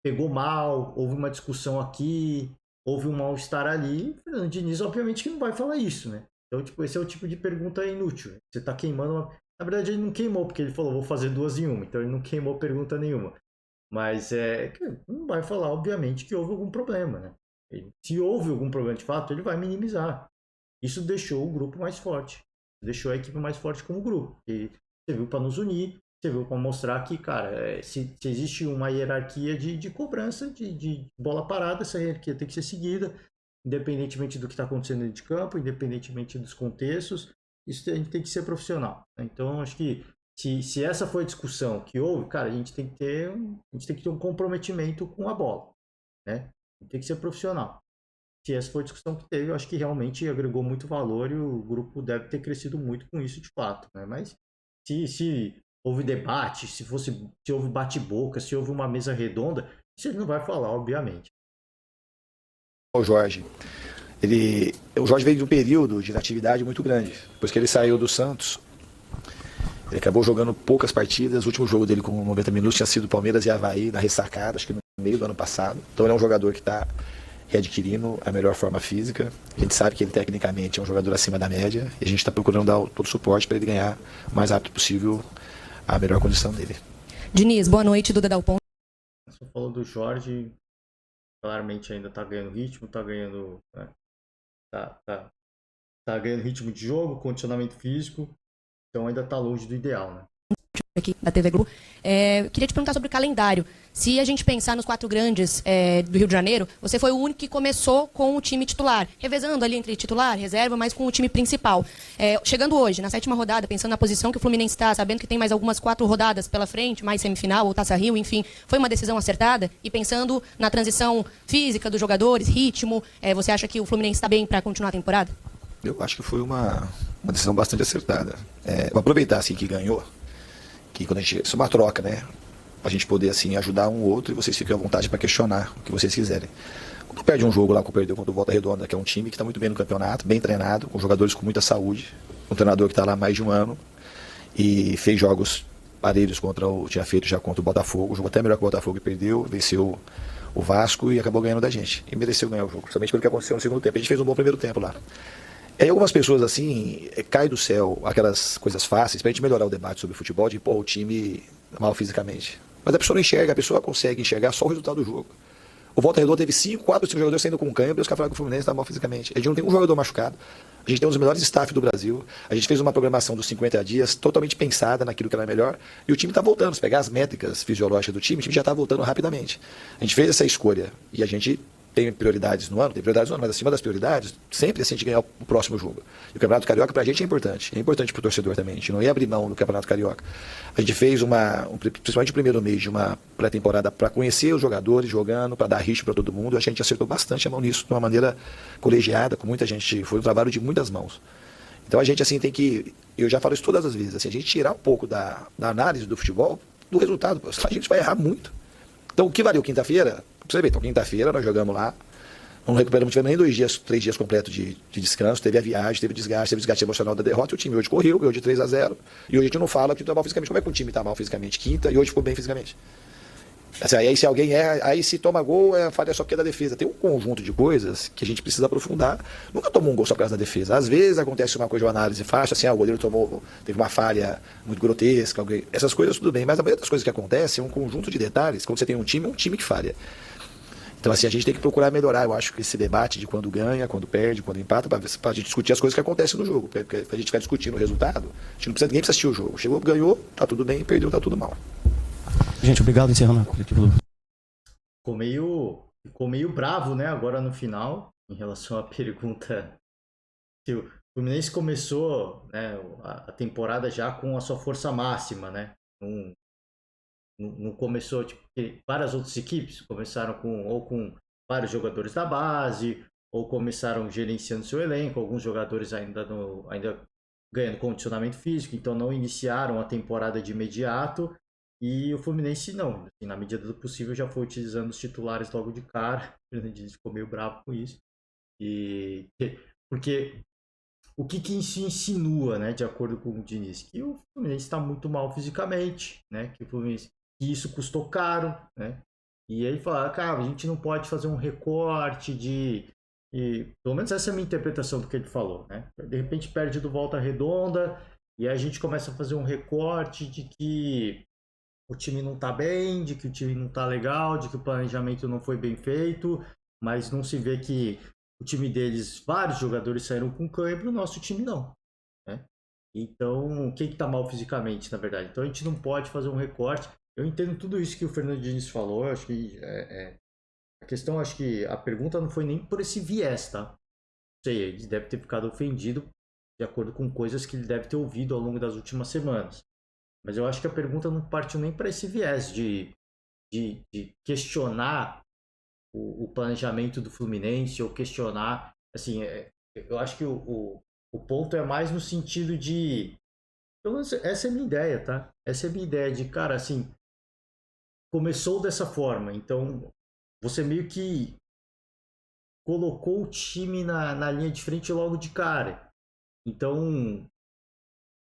pegou mal, houve uma discussão aqui, houve um mal-estar ali. O Fernando Diniz, obviamente, que não vai falar isso, né? Então, esse é o tipo de pergunta inútil. Você tá queimando uma... Na verdade, ele não queimou, porque ele falou, vou fazer duas em uma. Então, ele não queimou pergunta nenhuma. Mas não vai falar, obviamente, que houve algum problema, né? Se houve algum problema de fato, ele vai minimizar. Isso deixou o grupo mais forte. Deixou a equipe mais forte como grupo. E você viu para nos unir, você viu para mostrar que, cara, se existe uma hierarquia de cobrança, de bola parada, essa hierarquia tem que ser seguida, independentemente do que está acontecendo dentro de campo, independentemente dos contextos, isso a gente tem que ser profissional. Então, acho que se essa foi a discussão que houve, cara, a gente tem que ter um comprometimento com a bola, né? Tem que ser profissional. Se essa foi a discussão que teve, eu acho que realmente agregou muito valor e o grupo deve ter crescido muito com isso de fato, né? Mas se houve debate, se houve bate-boca, se houve uma mesa redonda, isso ele não vai falar, obviamente. O Jorge veio de um período de inatividade muito grande. Depois que ele saiu do Santos, ele acabou jogando poucas partidas. O último jogo dele com 90 minutos tinha sido Palmeiras e Avaí, na ressacada, acho que no meio do ano passado. Então ele é um jogador que está readquirindo a melhor forma física. A gente sabe que ele tecnicamente é um jogador acima da média e a gente está procurando dar todo o suporte para ele ganhar o mais rápido possível a melhor condição dele. Diniz, boa noite, Duda Dal Ponte. Você falou do Jorge, claramente ainda está ganhando ritmo, está ganhando, né? Tá ganhando ritmo de jogo, condicionamento físico, então ainda está longe do ideal, né? Aqui da TV Globo. Queria te perguntar sobre o calendário. Se a gente pensar nos 4 grandes do Rio de Janeiro, você foi o único que começou com o time titular, revezando ali entre titular, reserva, mas com o time principal. Chegando hoje, na 7ª rodada, pensando na posição que o Fluminense está, sabendo que tem mais algumas 4 rodadas pela frente, mais semifinal ou Taça Rio, enfim, foi uma decisão acertada? E pensando na transição física dos jogadores, ritmo, você acha que o Fluminense está bem para continuar a temporada? Eu acho que foi uma decisão bastante acertada. Vou aproveitar assim que ganhou, que quando isso é uma troca, né? Pra gente poder assim ajudar um outro e vocês fiquem à vontade para questionar o que vocês quiserem. Quando perde um jogo lá, como perdeu contra o Volta Redonda, que é um time que está muito bem no campeonato, bem treinado, com jogadores com muita saúde, um treinador que está lá há mais de um ano e fez jogos parelhos tinha feito já contra o Botafogo, jogou até melhor que o Botafogo e perdeu, venceu o Vasco e acabou ganhando da gente. E mereceu ganhar o jogo, somente pelo que aconteceu no segundo tempo. A gente fez um bom primeiro tempo lá. E aí algumas pessoas assim, cai do céu aquelas coisas fáceis pra gente melhorar o debate sobre futebol, de pô, o time mal fisicamente. Mas a pessoa não enxerga, a pessoa consegue enxergar só o resultado do jogo. O Volta Redonda teve 4, 5 jogadores saindo com cãibra e os caras falaram que o Fluminense está mal fisicamente. A gente não tem um jogador machucado. A gente tem um dos melhores staff do Brasil. A gente fez uma programação dos 50 dias totalmente pensada naquilo que era melhor. E o time está voltando. Se pegar as métricas fisiológicas do time, o time já está voltando rapidamente. A gente fez essa escolha e a gente tem prioridades no ano, mas acima das prioridades, sempre assim a gente ganhar o próximo jogo. E o Campeonato Carioca pra gente é importante pro torcedor também, a gente não ia abrir mão do Campeonato Carioca. A gente fez principalmente o primeiro mês de uma pré-temporada para conhecer os jogadores jogando, para dar ritmo para todo mundo, a gente acertou bastante a mão nisso, de uma maneira colegiada, com muita gente, foi um trabalho de muitas mãos. Então a gente assim tem que, eu já falo isso todas as vezes, assim, a gente tirar um pouco da análise do futebol, do resultado, a gente vai errar muito. Então o que valeu quinta-feira? Pra você ver, então quinta-feira nós jogamos lá, não recuperamos, tivemos nem 3 dias completos de descanso, teve a viagem, teve desgaste emocional da derrota, e o time hoje correu, ganhou de 3-0, e hoje a gente não fala que está mal fisicamente. Como é que o time está mal fisicamente quinta e hoje ficou bem fisicamente? Assim, aí se alguém erra, aí se toma gol, falha só porque é da defesa. Tem um conjunto de coisas que a gente precisa aprofundar. Nunca tomou um gol só por causa da defesa. Às vezes acontece uma coisa de análise faixa, assim, o goleiro teve uma falha muito grotesca, essas coisas tudo bem, mas a maioria das coisas que acontecem é um conjunto de detalhes. Quando você tem um time que falha. Então, assim, a gente tem que procurar melhorar, eu acho, esse debate de quando ganha, quando perde, quando empata, para a gente discutir as coisas que acontecem no jogo. Porque a gente ficar discutindo o resultado, ninguém precisa assistir o jogo. Chegou, ganhou, tá tudo bem, perdeu, tá tudo mal. Gente, obrigado, encerrando a coletiva do... Ficou meio bravo, né, agora no final, em relação à pergunta. O Fluminense começou, né, a temporada já com a sua força máxima, né? Não começou, tipo, várias outras equipes começaram com vários jogadores da base, ou começaram gerenciando seu elenco, alguns jogadores ainda ganhando condicionamento físico, então não iniciaram a temporada de imediato, e o Fluminense não, assim, na medida do possível já foi utilizando os titulares logo de cara. O Fernandinho ficou meio bravo com isso, porque o que isso insinua, né, de acordo com o Diniz? Que o Fluminense está muito mal fisicamente, né, que isso custou caro, né? E aí fala, cara, a gente não pode fazer um recorte pelo menos essa é a minha interpretação do que ele falou, né? De repente perde do Volta Redonda e aí a gente começa a fazer um recorte de que o time não tá bem, de que o time não tá legal, de que o planejamento não foi bem feito, mas não se vê que o time deles, vários jogadores saíram com cãibra, o nosso time não, né? Então, quem que tá mal fisicamente, na verdade? Então a gente não pode fazer um recorte. Eu entendo tudo isso que o Fernando Diniz falou, eu acho que a questão, acho que a pergunta não foi nem por esse viés, tá? Não sei, ele deve ter ficado ofendido de acordo com coisas que ele deve ter ouvido ao longo das últimas semanas. Mas eu acho que a pergunta não partiu nem para esse viés de questionar o planejamento do Fluminense ou questionar, assim, eu acho que o ponto é mais no sentido de, pelo menos essa é a minha ideia, tá? Essa é a minha ideia de, cara, assim, começou dessa forma, então você meio que colocou o time na linha de frente logo de cara. Então,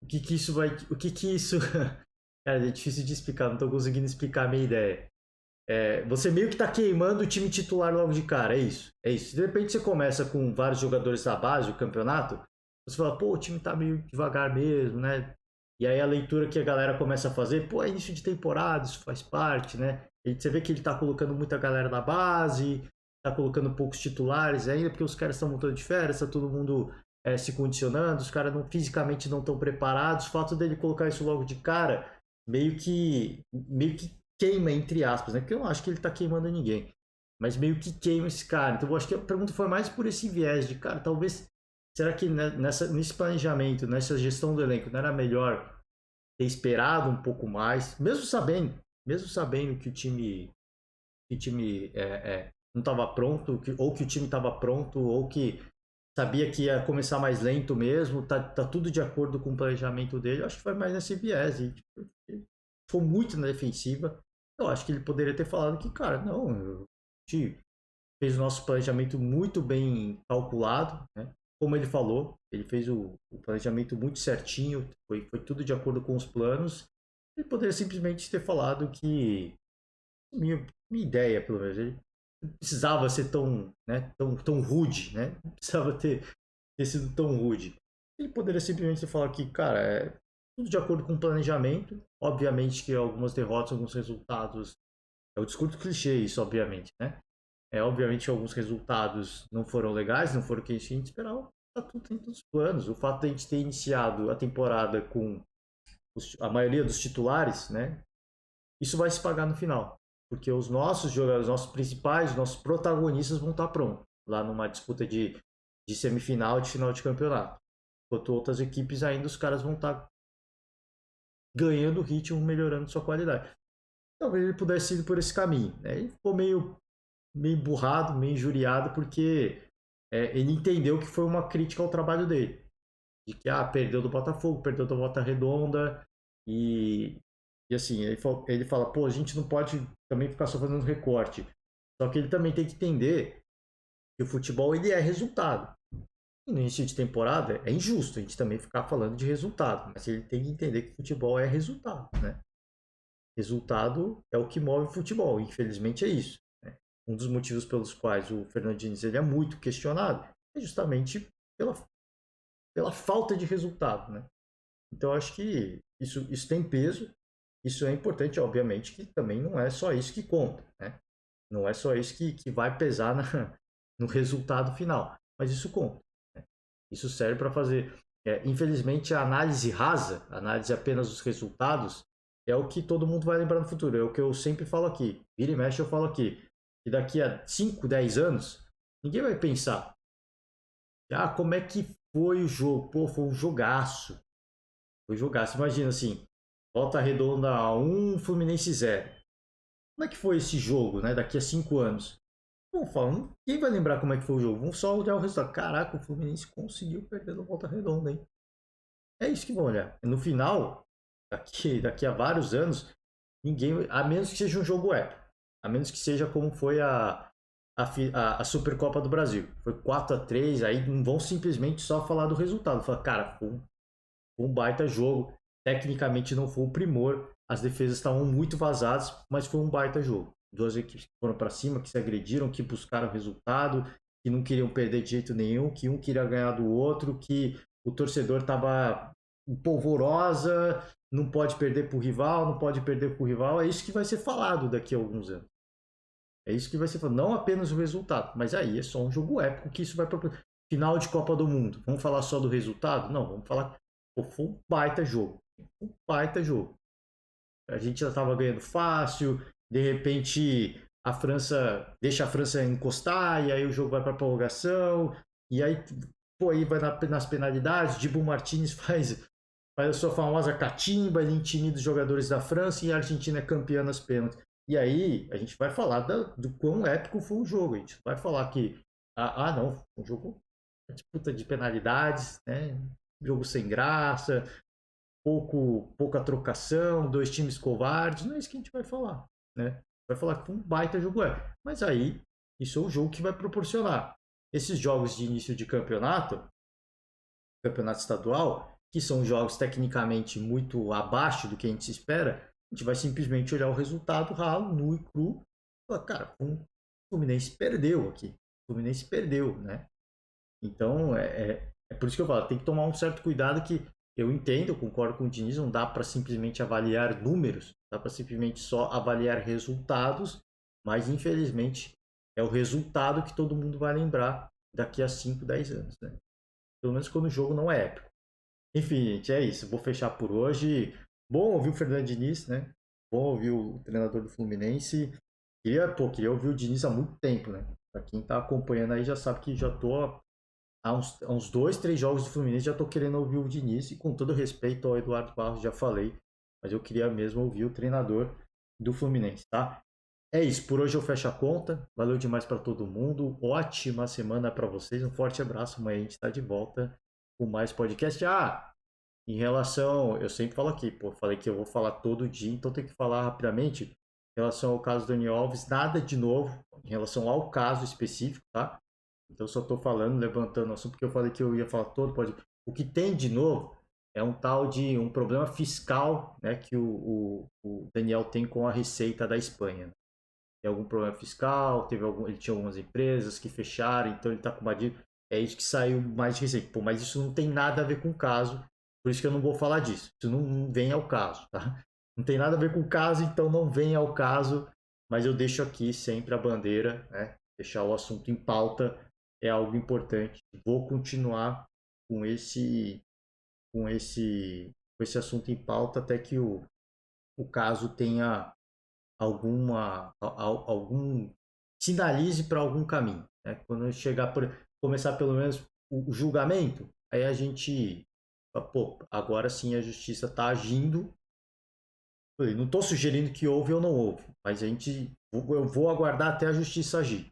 o que isso cara, é difícil de explicar, não tô conseguindo explicar a minha ideia. Você meio que tá queimando o time titular logo de cara, é isso. De repente você começa com vários jogadores da base do campeonato, você fala, pô, o time tá meio devagar mesmo, né? E aí a leitura que a galera começa a fazer, pô, é início de temporada, isso faz parte, né? E você vê que ele tá colocando muita galera da base, tá colocando poucos titulares ainda, porque os caras estão voltando de férias, tá todo mundo se condicionando, os caras fisicamente não estão preparados. O fato dele colocar isso logo de cara, meio que queima, entre aspas, né? Porque eu não acho que ele tá queimando ninguém, mas meio que queima esse cara. Então eu acho que a pergunta foi mais por esse viés de, cara, talvez, será que nesse planejamento, nessa gestão do elenco, não era melhor ter esperado um pouco mais, mesmo sabendo que o time não estava pronto, ou que o time estava pronto, ou que sabia que ia começar mais lento mesmo, tá tudo de acordo com o planejamento dele. Eu acho que foi mais nesse viés, e foi muito na defensiva. Eu acho que ele poderia ter falado que, cara, não, a gente fez o nosso planejamento muito bem calculado, né? como ele falou, ele fez o planejamento muito certinho, foi tudo de acordo com os planos. Ele poderia simplesmente ter falado que, minha ideia, pelo menos, ele não precisava ser tão, né, tão rude, né? Não precisava ter sido tão rude. Ele poderia simplesmente falar que, cara, é tudo de acordo com o planejamento. Obviamente que algumas derrotas, alguns resultados, é o discurso clichê isso, obviamente, né? Obviamente que alguns resultados não foram legais, não foram o que a gente esperava. Tá tudo dentro dos planos. O fato de a gente ter iniciado a temporada com a maioria dos titulares, né? Isso vai se pagar no final. Porque os nossos jogadores, os nossos principais, os nossos protagonistas vão estar prontos lá numa disputa de semifinal, de final de campeonato. Enquanto outras equipes ainda, os caras vão estar ganhando ritmo, melhorando sua qualidade. Talvez ele pudesse ir por esse caminho, né? Ele ficou meio burrado, meio injuriado, porque ele entendeu que foi uma crítica ao trabalho dele. De que, perdeu do Botafogo, perdeu da Volta Redonda, e assim, ele fala, pô, a gente não pode também ficar só fazendo recorte. Só que ele também tem que entender que o futebol, ele é resultado. E no início de temporada, é injusto a gente também ficar falando de resultado, mas ele tem que entender que futebol é resultado, né? Resultado é o que move o futebol, infelizmente é isso. Um dos motivos pelos quais o Fernando Diniz ele é muito questionado é justamente pela falta de resultado, né? Então acho que isso tem peso, isso é importante, obviamente que também não é só isso que conta, né? Não é só isso que vai pesar no resultado final, mas isso conta, né? Isso serve para fazer. Infelizmente a análise rasa, a análise apenas dos resultados, é o que todo mundo vai lembrar no futuro, é o que eu sempre falo aqui, vira e mexe eu falo aqui. E daqui a 5, 10 anos, ninguém vai pensar, como é que foi o jogo? Pô, foi um jogaço. Foi um jogaço. Imagina assim, Volta Redonda 1, Fluminense 0. Como é que foi esse jogo, né? Daqui a 5 anos? Vamos falar, quem vai lembrar como é que foi o jogo? Vamos só olhar o resultado. Caraca, o Fluminense conseguiu perder no Volta Redonda, hein? É isso que vão olhar. No final, daqui a vários anos, ninguém, a menos que seja um jogo épico. A menos que seja como foi a Supercopa do Brasil. Foi 4-3, aí não vão simplesmente só falar do resultado. Falar, cara, foi um baita jogo. Tecnicamente não foi um primor. As defesas estavam muito vazadas, mas foi um baita jogo. Duas equipes que foram para cima, que se agrediram, que buscaram resultado, que não queriam perder de jeito nenhum, que um queria ganhar do outro, que o torcedor estava polvorosa, não pode perder para o rival, não pode perder para o rival. É isso que vai ser falado daqui a alguns anos. É isso que vai ser falado. Não apenas o resultado, mas aí é só um jogo épico que isso vai para final de Copa do Mundo. Vamos falar só do resultado? Não, vamos falar que foi um baita jogo. Um baita jogo. A gente já estava ganhando fácil, de repente a França deixa a França encostar, e aí o jogo vai para prorrogação, e aí, aí vai nas penalidades. Dibu Martínez faz a sua famosa catimba, ele intimida os jogadores da França e a Argentina é campeã nas pênaltis. E aí a gente vai falar do quão épico foi o jogo. A gente vai falar que, não, um jogo, disputa de penalidades, né? Jogo sem graça, pouca trocação, dois times covardes. Não é isso que a gente vai falar, né? Vai falar que foi um baita jogo épico. Mas aí, isso é o jogo que vai proporcionar esses jogos de início de campeonato estadual, que são jogos tecnicamente muito abaixo do que a gente se espera. A gente vai simplesmente olhar o resultado ralo, nu e cru, e falar, cara, o Fluminense perdeu aqui. O Fluminense perdeu, né? Então, é por isso que eu falo, tem que tomar um certo cuidado que eu entendo, eu concordo com o Diniz, não dá para simplesmente avaliar números, dá para simplesmente só avaliar resultados, mas infelizmente é o resultado que todo mundo vai lembrar daqui a 5, 10 anos, né? Pelo menos quando o jogo não é épico. Enfim, gente, é isso. Vou fechar por hoje. Bom ouvir o Fernando Diniz, né? Bom ouvir o treinador do Fluminense. Queria ouvir o Diniz há muito tempo, né? Pra quem tá acompanhando aí já sabe que já tô há uns 2, 3 jogos do Fluminense, já tô querendo ouvir o Diniz. E com todo respeito ao Eduardo Barros, já falei. Mas eu queria mesmo ouvir o treinador do Fluminense, tá? É isso. Por hoje eu fecho a conta. Valeu demais para todo mundo. Ótima semana para vocês. Um forte abraço. Amanhã a gente tá de volta com mais podcast. Em relação, eu sempre falo aqui, falei que eu vou falar todo dia, então tem que falar rapidamente. Em relação ao caso do Dani Alves, nada de novo em relação ao caso específico, tá? Então, só estou falando, levantando o assunto, porque eu falei que eu ia falar todo. O que tem de novo é um tal de um problema fiscal, né, que o Daniel tem com a Receita da Espanha. Né? Tem algum problema fiscal, ele tinha algumas empresas que fecharam, então ele está com uma dívida. É isso que saiu mais de receita. Pô, mas isso não tem nada a ver com o caso, por isso que eu não vou falar disso. Isso não vem ao caso, tá? Não tem nada a ver com o caso, então não vem ao caso, mas eu deixo aqui sempre a bandeira, né? Deixar o assunto em pauta é algo importante. Vou continuar com esse assunto em pauta até que o caso tenha algum sinalize para algum caminho, né? Quando chegar começar pelo menos o julgamento, aí a gente, pô, agora sim a justiça está agindo. Eu não estou sugerindo que houve ou não houve, mas eu vou aguardar até a justiça agir.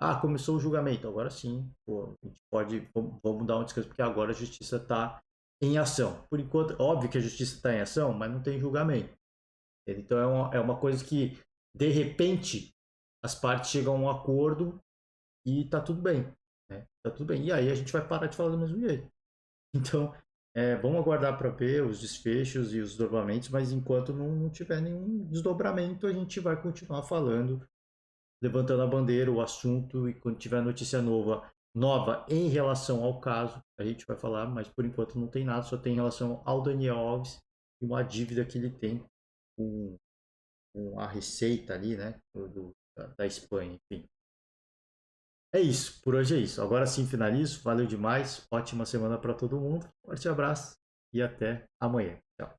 Ah, começou o julgamento, agora sim, pô, a gente vamos dar um descanso, porque agora a justiça está em ação. Por enquanto, óbvio que a justiça está em ação, mas não tem julgamento. Então é uma coisa que, de repente, as partes chegam a um acordo e tá tudo bem. Né? Tá tudo bem. E aí a gente vai parar de falar do mesmo jeito. Então, vamos aguardar para ver os desfechos e os desdobramentos, mas enquanto não tiver nenhum desdobramento, a gente vai continuar falando, levantando a bandeira, o assunto, e quando tiver notícia nova em relação ao caso, a gente vai falar, mas por enquanto não tem nada, só tem em relação ao Daniel Alves e uma dívida que ele tem com a Receita ali, né, da Espanha, enfim. É isso, por hoje é isso. Agora sim finalizo, valeu demais, ótima semana para todo mundo, forte abraço e até amanhã. Tchau.